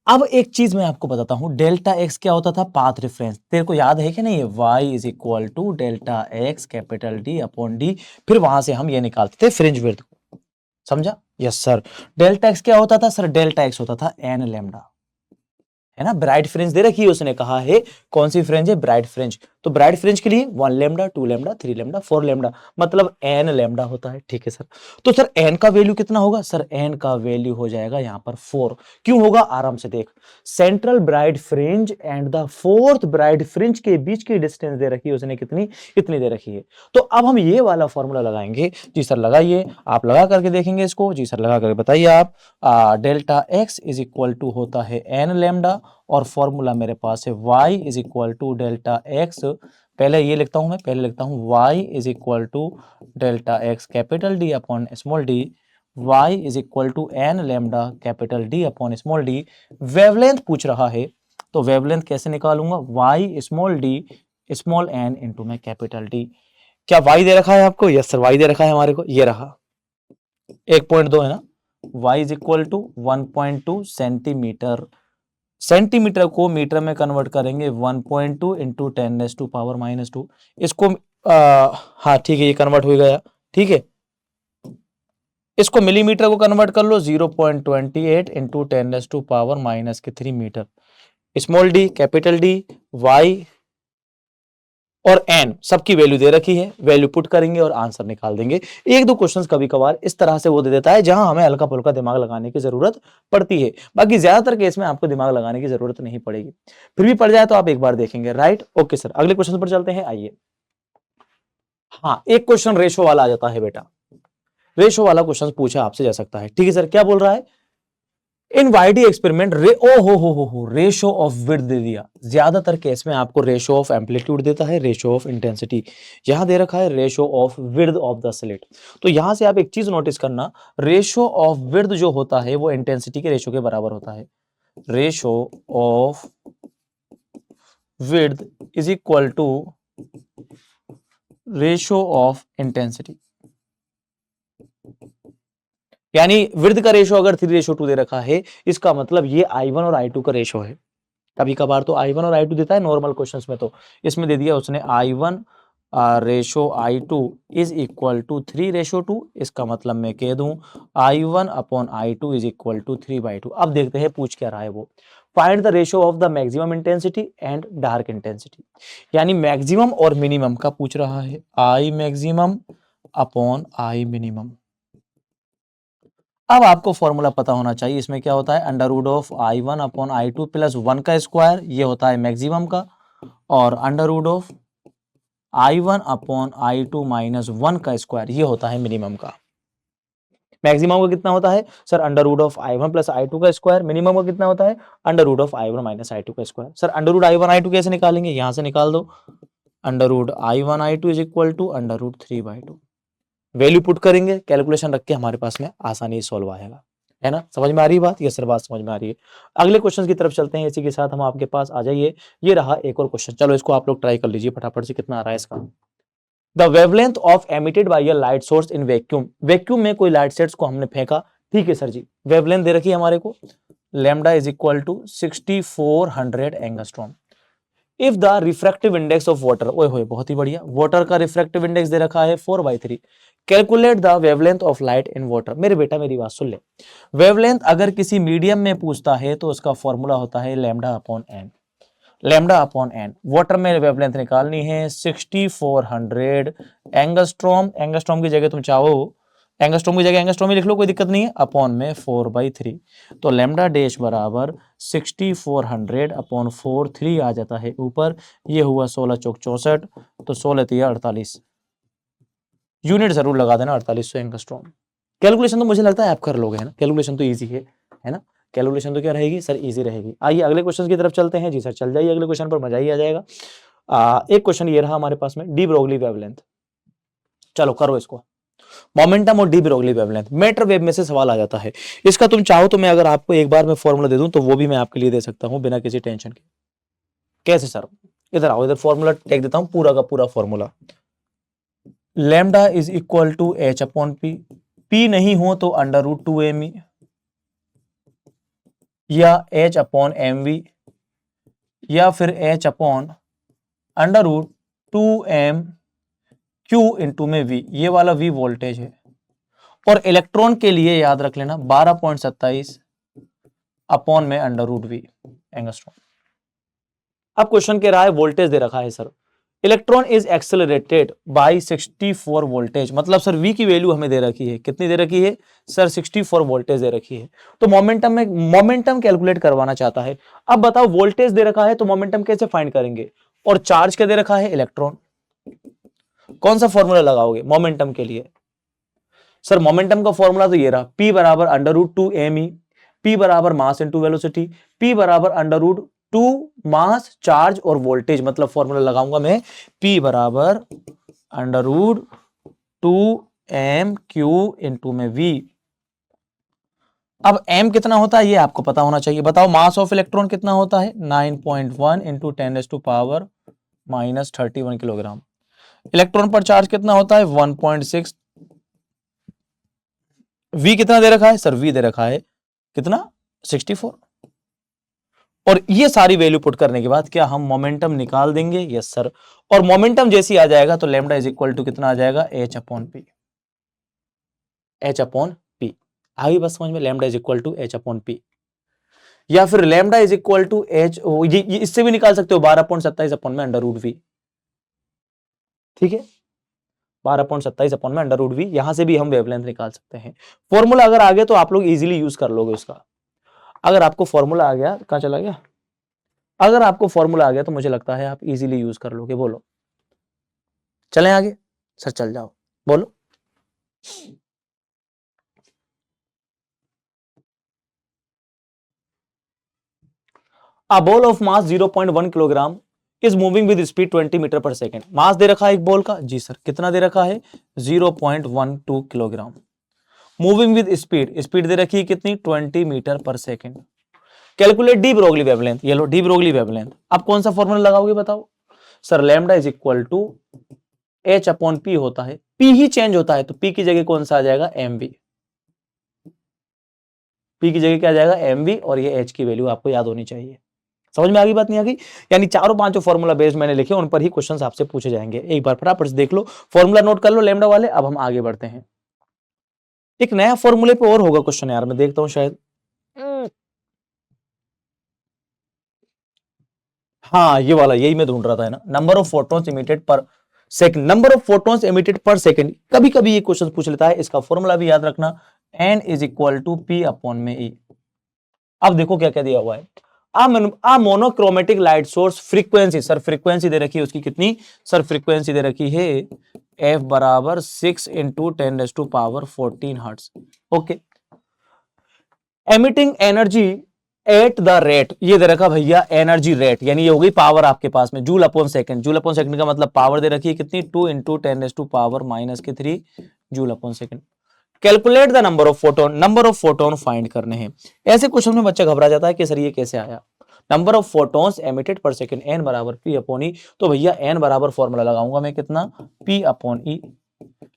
अब एक चीज मैं आपको बताता हूं, डेल्टा एक्स क्या होता था, पाथ रेफरेंस, तेरे को याद है कि नहीं, y is equal to delta X capital D upon D, फिर वहां से हम ये निकालते थे फ्रिंज विड्थ को, समझा, यस सर। डेल्टा एक्स क्या होता था सर, डेल्टा एक्स होता था एन लैम्डा, है ना, ब्राइट फ्रिंज दे रखी है, उसने कहा है कौन सी फ्रिंज है, ब्राइट फ्रिंज, तो ब्राइट फ्रिंज के लिए 1 लैम्डा 2 लैम्डा 3 लैम्डा 4 लैम्डा, मतलब एन लैम्डा होता है, ठीक है सर। तो सर एन का वैल्यू कितना होगा सर, एन का वैल्यू हो जाएगा यहां पर 4, क्यों होगा आराम से देख, central bright fringe and the fourth bright fringe के बीच की डिस्टेंस दे रखी है उसने, कितनी, इतनी दे रखी है। तो अब हम ये वाला फॉर्मूला लगाएंगे, जी सर लगाइए, आप लगा करके देखेंगे इसको, जी सर लगा करके बताइए आप, delta X is equal to होता है एन लैम्डा, और फॉर्मूला मेरे पास है y is equal to delta X, पहले ये लिखता हूं मैं, पहले लिखता हूं y is equal to delta X capital D upon small D, y is equal to N lambda capital D upon small D. Wavelength पूछ रहा है, तो वेवलेंथ कैसे निकालूंगा, y small D small N into में कैपिटल डी। क्या y दे रखा है आपको, यस सर y दे रखा है हमारे को, ये रहा 1.2 है ना, y is equal to 1.2 centimetre, centimetre को मीटर में कन्वर्ट करेंगे 1.2 इंटू 10⁻⁻², इसको हाँ ठीक है, ये कन्वर्ट हो गया, ठीक है, इसको मिलीमीटर को कन्वर्ट कर लो 0.28 into 10⁻³ metre. Small D capital D Y और एन सबकी वैल्यू दे रखी है, वैल्यू पुट करेंगे और आंसर निकाल देंगे। एक दो क्वेश्चंस कभी कभार इस तरह से वो दे देता है जहां हमें हल्का फुल्का दिमाग लगाने की जरूरत पड़ती है, बाकी ज्यादातर केस में आपको दिमाग लगाने की जरूरत नहीं पड़ेगी, फिर भी पड़ जाए तो आप एक बार देखेंगे, राइट, ओके सर। अगले क्वेश्चन पर चलते हैं, आइए। हाँ, एक क्वेश्चन रेशो वाला आ जाता है बेटा, रेशो वाला क्वेश्चन पूछा आपसे जा सकता है, ठीक है सर। क्या बोल रहा है, इन वाईडी एक्सपेरिमेंट रेशो ऑफ विड्थ दे दिया, ज्यादातर केस में आपको रेशो ऑफ एम्पलीट्यूड देता है, रेशो ऑफ इंटेंसिटी, यहां दे रखा है ratio of width of the slit. तो यहां से आप एक चीज नोटिस करना, रेशो ऑफ विड्थ जो होता है वो इंटेंसिटी के रेशो के बराबर होता है, ratio of width is equal to ratio of intensity, यानी विड्थ का रेशो अगर 3:2 दे रखा है, इसका मतलब ये I1 और I2 का रेशो है। कभी कभार तो I1 और I2 देता है नॉर्मल क्वेश्चंस में, तो इसमें दे दिया उसने I1 ratio I2 is equal to 3:2, इसका मतलब मैं कह दूं I1 upon I2 is equal to 3/2। अब देखते हैं पूछ क्या रहा है वो, find the ratio of the maximum intensity and dark intensity, यानी मैक्सिमम और मिनिमम का पूछ रहा है, I maximum upon I minimum. अब आपको फॉर्मूला पता होना चाहिए, इसमें क्या होता है, under root of I1 upon I2 plus 1 का स्क्वायर, ये होता है मैक्सिमम का, और under root of I1 upon I2 minus 1 का स्क्वायर, ये होता है मिनिमम का। मैक्सिमम का कितना होता है sir, under root of I1 plus I2 का स्क्वायर, मिनिमम का कितना होता है, under root of I1 minus I2 का square. Sir under root I1 I2 कैसे निकालेंगे, यहां से निकाल दो, under root I1 I2 is equal to under root 3/2, value put करेंगे, कैलकुलेशन रख के हमारे पास में आसानी से सॉल्व आएगा, है ना, समझ में आ रही बात, ये सर बात समझ में आ रही है। अगले क्वेश्चन की तरफ चलते हैं, इसी के साथ हम आपके पास आ जाइए, ये रहा एक और क्वेश्चन, चलो इसको आप लोग ट्राई कर लीजिए फटाफट से, कितना आ रहा है इसका। The wavelength of emitted by a light source in vacuum, vacuum में कोई लाइट सेट्स को हमने फेंका, ठीक है सर जी, वेवलेंथ दे रखी है हमारे को, lambda is equal to 6400 angstrom. If the refractive index of water, ओए होए बहुत ही बढ़िया, वाटर का रिफ्रैक्टिव इंडेक्स दे रखा है 4/3। Calculate the wavelength of light in water. मेरे बेटा मेरी बात सुन ले, वेवलेंथ अगर किसी मीडियम में पूछता है तो उसका फॉर्मूला होता है lambda upon N. Lambda upon N, water में वेवलेंथ निकालनी है 6400 एंगस्ट्रॉम। एंगस्ट्रॉम की जगह तुम चाहो एंगस्ट्रॉम की जगह एंगस्ट्रॉम ही लिख लो, कोई दिक्कत नहीं है, अपॉन में 4/3। तो लैम्डा डैश बराबर 6400 अपॉन 4/3 आ जाता है ऊपर। ये हुआ 16 चौक 64, तो 16 तिया 48। यूनिट जरूर लगा देना 4800 एंगस्ट्रॉम। कैलकुलेशन तो मुझे लगता है आप कर लोगे, है ना, कैलकुलेशन तो ईजी है ना, कैलकुलेशन तो क्या रहेगी सर, इजी रहेगी। आइए अगले क्वेश्चन की तरफ चलते हैं। जी सर चल जाइए अगले क्वेश्चन पर, मजा ही आ जाएगा। एक क्वेश्चन ये रहा हमारे पास में, डी ब्रोगली वेवलेंथ। चलो करो इसको, मोमेंटम और de Broglie wavelength. Matter wave में से सवाल आ जाता है इसका। तुम चाहो तो मैं अगर आपको एक बार में फॉर्मूला दे दूं तो वो भी मैं आपके लिए दे सकता हूं बिना किसी टेंशन के। कैसे सर? इधर आओ, इधर फॉर्मूला टेक देता हूं, पूरा का पूरा formula. Lambda is equal to H upon P, P नहीं हो तो √2mE या h अपॉन mv या फिर h upon √2m q into में v। ये वाला v वोल्टेज है। और इलेक्ट्रॉन के लिए याद रख लेना 12.27 अपॉन में √v एंगस्ट्रॉम। अब क्वेश्चन कह रहा है वोल्टेज दे रखा है sir, electron is accelerated by 64 voltage. मतलब सर v की वैल्यू हमें दे रखी है, कितनी दे रखी है सर? 64 वोल्टेज दे रखी है। तो मोमेंटम में मोमेंटम कैलकुलेट करवाना चाहता है। अब बताओ वोल्टेज दे रखा है तो मोमेंटम कैसे फाइंड करेंगे? और चार्ज क्या दे रखा है? इलेक्ट्रॉन। कौन सा फॉर्मूला लगाओगे मोमेंटम के लिए? सर मोमेंटम का फॉर्मूला तो ये रहा, P बराबर √2mE, P बराबर मास इंटू वेलोसिटी, P बराबर √2 मास चार्ज और वोल्टेज। मतलब फॉर्मूला लगाऊंगा मैं P बराबर √2mQ इंटू में V। अब m कितना होता है ये आपको पता होना चाहिए। बताओ मास ऑफ इलेक्ट्रॉन कितना होता है? 9.1 इंटू 10⁻⁻31 किलोग्राम। इलेक्ट्रॉन पर चार्ज कितना होता है? 1.6। v कितना दे रखा है सर? v दे रखा है कितना? 64। और ये सारी वैल्यू पुट करने के बाद क्या हम मोमेंटम निकाल देंगे? Yes sir. और मोमेंटम जैसी आ जाएगा तो लैम्डा इज इक्वल टू कितना आ जाएगा? h upon P. h upon P आई बस समझ में, lambda is equal to h upon P. या फिर lambda is equal to h, ये इससे भी निकाल सकते हो 12.27 अपॉन में √v। ठीक है, 12.27 अपॉन में √v। यहां से भी हम वेवलेंथ निकाल सकते हैं। फॉर्मूला अगर आ गया तो आप लोग इजीली यूज कर लोगे उसका। अगर आपको फॉर्मूला आ गया, कहां चला गया? अगर आपको फॉर्मूला आ गया तो मुझे लगता है आप इजीली यूज कर लोगे। बोलो चलें आगे? सर चल जाओ, बोलो। A ball of mass 0.1 kilogram is moving with speed 20 metre पर सेकेंड। मास दे रखा है एक बॉल का। जी सर कितना दे रखा है? 0.12 kilogram. Moving with speed, speed दे रखी है कितनी? 20 मीटर पर second. Calculate de Broglie wavelength. ये लो डी ब्रोगली वेवलेंथ। आप कौन सा फॉर्मूला लगाओगे बताओ? Sir lambda is equal to h upon P होता है। p ही चेंज होता है तो p की जगह कौन सा आ जाएगा? mv। p की जगह क्या आ जाएगा? mv। और ये h की वैल्यू आपको याद होनी चाहिए। समझ में आ गई बात? नहीं आ गई? यानी चारों पांचों फॉर्मूला बेस्ड मैंने लिखे, उन पर ही क्वेश्चंस आपसे पूछे जाएंगे। एक बार फटाफट देख लो, फॉर्मूला नोट कर लो लैम्डा वाले। अब हम आगे बढ़ते हैं। एक नया फॉर्मूले पे और होगा क्वेश्चन यार, मैं देखता हूं शायद। हाँ ये वाला, यही मैं ढूंढ रहा था, है ना। नंबर ऑफ फोटॉन्स इमिटेड पर second, number of photons emitted पर सेकंड। कभी कभी ये क्वेश्चन पूछ लेता है, इसका फॉर्मूला भी याद रखना, n is equal to p upon में e। अब देखो क्या क्या दिया हुआ है। A monochromatic light source frequency, sir frequency दे रखी है उसकी कितनी? सर फ्रीक्वेंसी दे रखी है f बराबर 6 into 10⁻14 hertz. Okay. Emitting energy at the rate, ये दे रखा भैया एनर्जी रेट, यानी ये हो गई पावर आपके पास में, joule upon second. Joule upon second का मतलब पावर दे रखी है कितनी? 2 into 10⁻³ joule upon second. Calculate the number of photon, number of photon find करने हैं। ऐसे क्वेश्चन में बच्चा घबरा जाता है कि सर ये कैसे आया? नंबर ऑफ फोटोन्स एमिटेड पर सेकंड n बराबर p अपॉन e। तो भैया n बराबर फॉर्मूला लगाऊंगा मैं कितना? p upon e।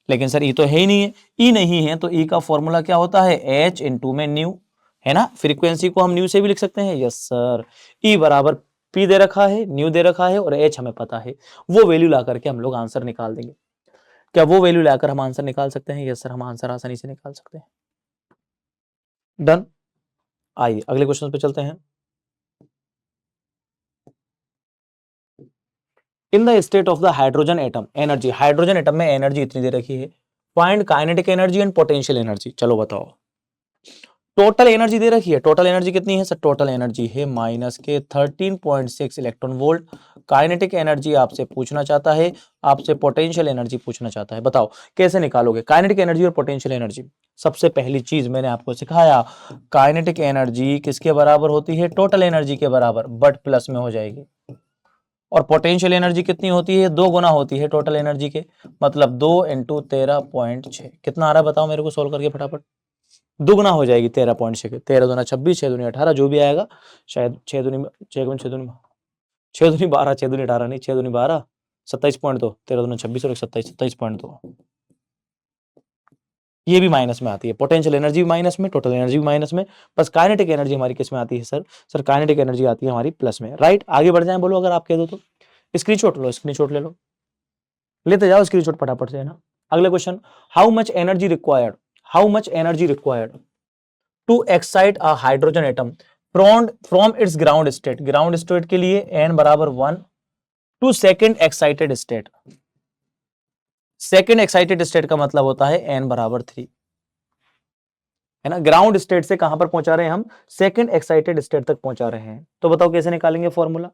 लेकिन सर e तो है ही नहीं है, e नहीं है तो e का फॉर्मूला क्या होता है? h इंटू में न्यू। है ना। फ्रीक्वेंसी को हम न्यू से भी लिख सकते हैं, यस सर। ई बराबर पी दे रखा है, न्यू दे रखा है और एच हमें पता है, वो वैल्यू ला करके हम लोग आंसर निकाल देंगे। क्या वो वैल्यू लाकर हम आंसर निकाल सकते हैं? यस सर, हम आंसर आसानी से निकाल सकते हैं। डन। आइए अगले क्वेश्चन पे चलते हैं। In the state of the hydrogen atom energy, hydrogen atom में एनर्जी इतनी दे रखी है, find kinetic energy and potential energy. चलो बताओ, टोटल एनर्जी दे रखी है, टोटल एनर्जी कितनी है सर? टोटल एनर्जी है माइनस के 13.6 इलेक्ट्रॉन वोल्ट। काइनेटिक एनर्जी आपसे पूछना चाहता है, आपसे पोटेंशियल एनर्जी पूछना चाहता है। बताओ कैसे निकालोगे काइनेटिक एनर्जी और पोटेंशियल एनर्जी? सबसे पहली चीज मैंने आपको सिखाया, काइनेटिक एनर्जी किसके बराबर होती है? टोटल एनर्जी के बराबर, बट प्लस में हो जाएगी। और पोटेंशियल एनर्जी कितनी होती है? 2 गुना होती है टोटल एनर्जी के, मतलब 2 इंटू 13.6। कितना आ रहा है बताओ मेरे को, सोल्व करके फटाफट। दुगना हो जाएगी 13.6 के, 13 दूना 26, 6 दूनी 18, जो भी आएगा शायद 6 दूनी 6 गुना 6 दूनी 6 दूनी 12, 6 दूनी 18 नहीं, 6 दूनी 12, 27.2, 13 दूना 26 और 27, 27.2। ये भी माइनस में आती है, पोटेंशियल एनर्जी भी माइनस में, टोटल एनर्जी भी माइनस में। बस काइनेटिक एनर्जी हमारी किस में आती है सर? सर काइनेटिक एनर्जी आती है हमारी प्लस में, राइट। आगे बढ़ जाए बोलो, अगर आप कह दो तो। स्क्रीनशॉट लो, स्क्रीनशॉट ले लो, लेते जाओ स्क्रीनशॉट फटाफट से, है ना। अगले question, how much energy required, how much energy required to excite a hydrogen atom from its ground state, ground state के लिए n बराबर 1 to second excited state. Second excited state का मतलब होता है n बराबर 3, है ना। ग्राउंड स्टेट से कहां पर पहुंचा रहे हैं हम? सेकेंड एक्साइटेड स्टेट तक पहुंचा रहे हैं। तो बताओ कैसे निकालेंगे फॉर्मूला?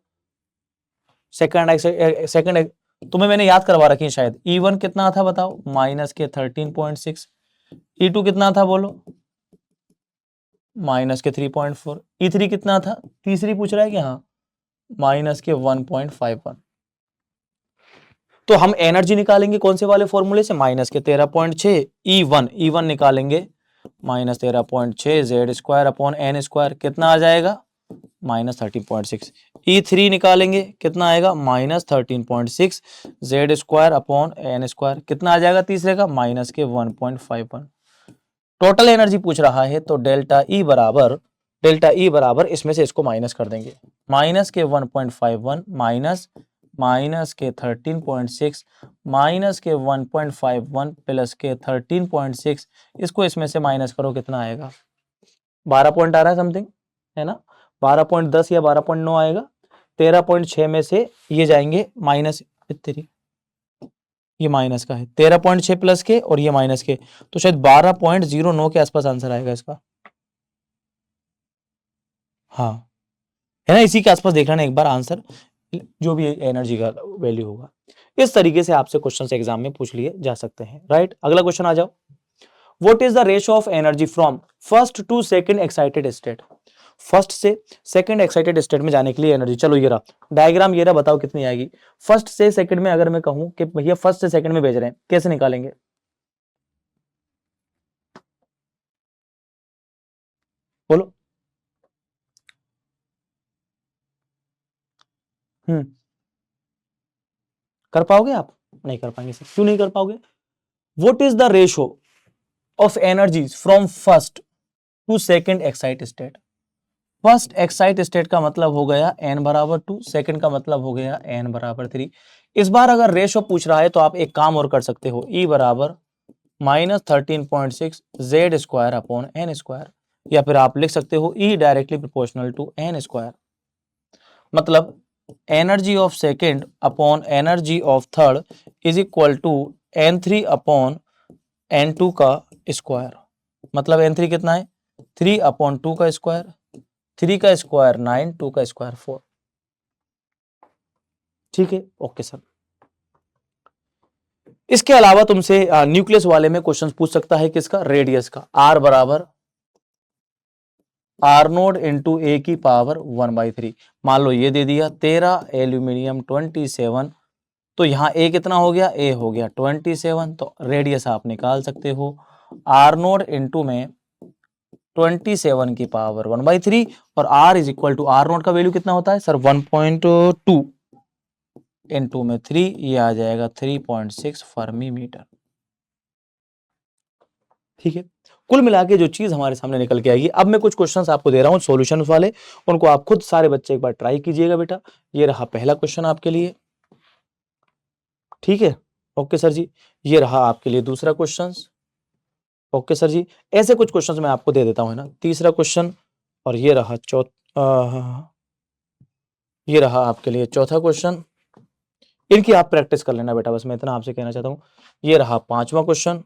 सेकेंड तुम्हें मैंने याद करवा रखी है शायद। E1 कितना था बताओ? माइनस के 13.6। E2 कितना था बोलो? माइनस के 3.4। E3 कितना था? तीसरी पूछ रहा है कि हाँ, माइनस के 1.51। तो हम एनर्जी निकालेंगे कौन से वाले फॉर्मूले से? माइनस के 13.6। E1 निकालेंगे minus 13.6 Z square upon N square, कितना आ जाएगा? माइनस 13.6। E3 निकालेंगे, कितना आएगा? Minus 13.6 Z square upon N square, कितना आ जाएगा तीसरे का? माइनस के 1.51। टोटल एनर्जी पूछ रहा है तो डेल्टा ई बराबर इसमें से इसको माइनस कर देंगे, माइनस के 1.51 माइनस के 13.6 माइनस के 1.51 प्लस के 13.6, इसको इसमें से माइनस करो, कितना आएगा? 12 पॉइंट आ रहा है समथिंग, है ना। 12.10 या 12.9 आएगा। 13.6 में से ये जाएंगे माइनस, ये माइनस का है, 13.6 प्लस के और ये माइनस के, तो शायद 12.09 के आसपास आंसर आएगा इसका। हाँ, है ना, इसी के आसपास देख लेना एक बार आंसर, जो भी एनर्जी का वैल्यू होगा। इस तरीके से आपसे क्वेश्चन एग्जाम में पूछ लिए जा सकते हैं, राइट। अगला क्वेश्चन आ जाओ, what is the ratio of energy from first to second excited state? First से सेकंड एक्साइटेड स्टेट में जाने के लिए एनर्जी, चलो ये रहा डायग्राम, ये रहा, बताओ कितनी आएगी। फर्स्ट से सेकंड में अगर मैं कहूं कि भैया फर्स्ट से सेकंड में भेज रहे हैं, कैसे निकालेंगे? बोलो। कर पाओगे आप? नहीं कर पाएंगे सर, क्यों नहीं कर पाओगे? What is the ratio of energies from first to second excite state? First excite state का मतलब हो गया n बराबर 2, सेकंड का मतलब हो गया n बराबर 3। इस बार अगर रेशियो पूछ रहा है तो आप एक काम और कर सकते हो, E बराबर minus 13.6 Z square upon N square, या फिर आप लिख सकते हो E directly proportional to n square, मतलब energy of second upon energy of third is equal to n3 upon n2 का स्क्वायर। मतलब n3 कितना है? 3 अपॉन 2 का स्क्वायर, 3 का स्क्वायर 9, 2 का स्क्वायर 4। ठीक है, ओके सर। इसके अलावा तुमसे न्यूक्लियस वाले में क्वेश्चन पूछ सकता है किसका? रेडियस का। R बराबर आर नोड इंटू ए की पावर 1/3। मान लो ये दे दिया 13, एल्यूमिनियम 27, तो यहाँ ए कितना हो गया? ए हो गया 27, तो रेडियस आप निकाल सकते हो आर नोड इंटू में 27 की पावर 1/3, और R is equal to R naught का वैल्यू कितना होता है सर? 1.2 इंटू में 3, ये आ जाएगा 3.6 फर्मी मीटर। ठीक है, कुल मिला के जो चीज हमारे सामने निकल के आएगी। अब मैं कुछ क्वेश्चंस आपको दे रहा हूं सॉल्यूशन वाले, उनको आप खुद सारे बच्चे एक बार ट्राई कीजिएगा बेटा। ये रहा पहला क्वेश्चन आपके लिए, ठीक है, ओके सर जी। ये रहा आपके लिए दूसरा क्वेश्चन, ओके सर जी। ऐसे कुछ क्वेश्चंस मैं आपको दे देता हूं, है ना, तीसरा क्वेश्चन, और ये रहा ये रहा आपके लिए चौथा क्वेश्चन। इनकी आप प्रैक्टिस कर लेना बेटा, बस मैं इतना आपसे कहना चाहता हूं। ये रहा पांचवा क्वेश्चन,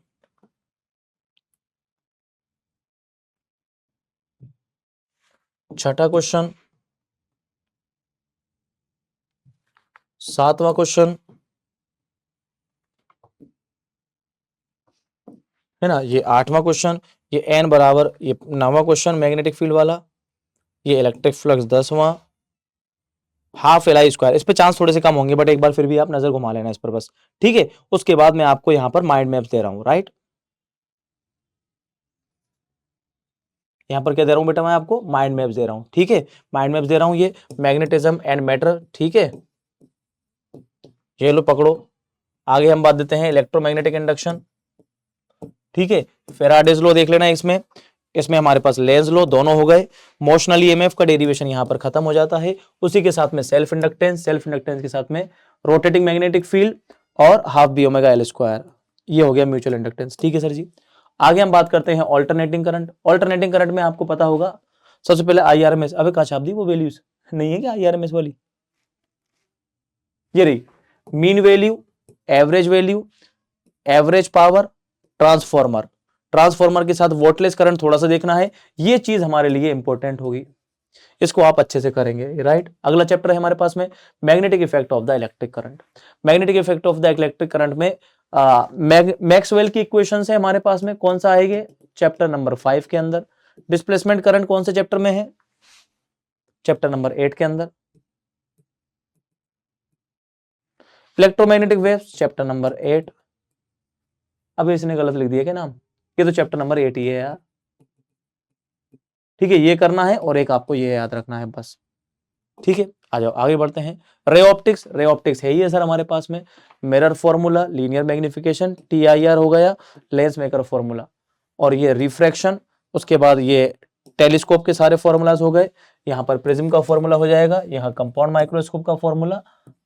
छठा क्वेश्चन, सातवां क्वेश्चन, है ना, ये आठवां क्वेश्चन, ये एन बराबर, ये नौवां क्वेश्चन मैग्नेटिक फील्ड वाला, ये इलेक्ट्रिक फ्लक्स 10वां, हाफ एल आई स्क्वायर। इस पे चांस थोड़े से कम होंगे बट एक बार फिर भी आप नजर घुमा लेना इस पर बस, ठीक है। उसके बाद मैं आपको यहाँ पर माइंड मैप्स दे रहा हूँ, राइट। यहाँ पर क्या दे रहा हूँ बेटा, मैं आपको माइंड मैप्स दे रहा हूँ, ठीक है। माइंड मैप्स दे रहा हूँ, ये मैग्नेटिज्म एंड मैटर, ठीक है, ये लो पकड़ो। आगे हम बात देते हैं इलेक्ट्रोमैग्नेटिक इंडक्शन, ठीक है। फेराडेज लॉ देख लेना इसमें, इसमें हमारे पास लेंज लॉ, दोनों हो गए। मोशनल ईएमएफ का डेरिवेशन यहाँ पर खत्म हो जाता है। उसी के साथ में सेल्फ इंडक्टेंस, सेल्फ इंडक्टेंस के साथ में रोटेटिंग मैग्नेटिक फील्ड और half B omega L square, ये हो गया म्यूचुअल इंडक्टेंस, ठीक है सर जी। आगे हम बात करते हैं ऑल्टरनेटिंग करंट। ऑल्टरनेटिंग करंट में आपको पता होगा सबसे पहले आईआरएमएस, अबे कहाँ छाप दी वो वैल्यूज, नहीं है क्या आईआरएमएस वाली, ये रही mean value, average value, average power, transformer. Transformer के साथ वोल्टेज करंट थोड़ा सा देखना है, ये चीज हमारे लिए इंपॉर्टेंट होगी, इसको आप अच्छे से करेंगे, राइट। अगला चैप्टर है हमारे पास में magnetic effect of the electric current. Magnetic effect of the electric current में मैक्सवेल की इक्वेशन है हमारे पास में, कौन सा आएगा चैप्टर नंबर 5 के अंदर। डिस्प्लेसमेंट करंट कौन से चैप्टर में है, चैप्टर नंबर 8 के अंदर। Electromagnetic waves chapter number 8। अब इसने गलत लिख दिया क्या नाम, ये तो चैप्टर नंबर 8 ही है यार, ठीक है। ये करना है और एक आपको ये याद रखना है बस, ठीक है। आ जाओ आगे बढ़ते हैं। रे ऑप्टिक्स, रे ऑप्टिक्स है ही है सर हमारे पास में। Mirror formula, linear magnification, TIR हो गया, लेंस मेकर फॉर्मूला, और ये रिफ्रैक्शन, उसके बाद ये टेलीस्कोप के सारे फॉर्मूलाज हो गए। यहाँ पर प्रिज्म का फॉर्मूला हो जाएगा, यहाँ कंपाउंड माइक्रोस्कोप का फॉर्मूला,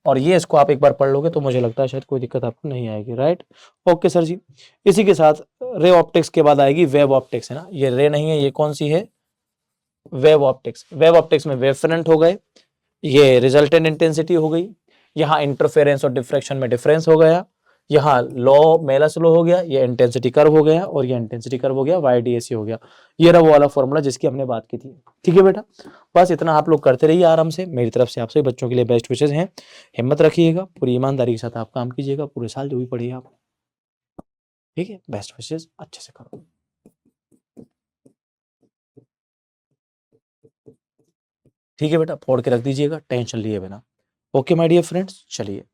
और ये इसको आप एक बार पढ़ लोगे तो मुझे लगता है शायद कोई दिक्कत आपको नहीं आएगी, राइट। ओके सर जी। इसी के साथ रे ऑप्टिक्स के बाद आएगी वेव ऑप्टिक्स, है ना, ये रे नहीं है, ये कौन सी है, वेव ऑप्टिक्स। वेव ऑप्टिक्स में वेव फ्रंट हो गए, ये रिजल्टेंट इंटेंसिटी हो गई, यहाँ इंटरफेरेंस और डिफ्रैक्शन में डिफरेंस हो गया, यहाँ लॉ मेलस लॉ हो गया, ये इंटेंसिटी कर्व हो गया, और ये इंटेंसिटी कर्व हो गया, YDAC हो गया। ये रहा वो वाला फॉर्मूला जिसकी हमने बात की थी, ठीक है बेटा। बस इतना आप लोग करते रहिए आराम से, मेरी तरफ से आप सभी बच्चों के लिए बेस्ट विशेष हैं। हिम्मत रखिएगा, पूरी ईमानदारी के साथ आप काम कीजिएगा, पूरे साल जो भी पढ़िए आप, ठीक है। बेस्ट विशेष, अच्छे से करो, ठीक है बेटा। फोड़ के रख दीजिएगा टेंशन लिए बिना। ओके माय डियर फ्रेंड्स, चलिए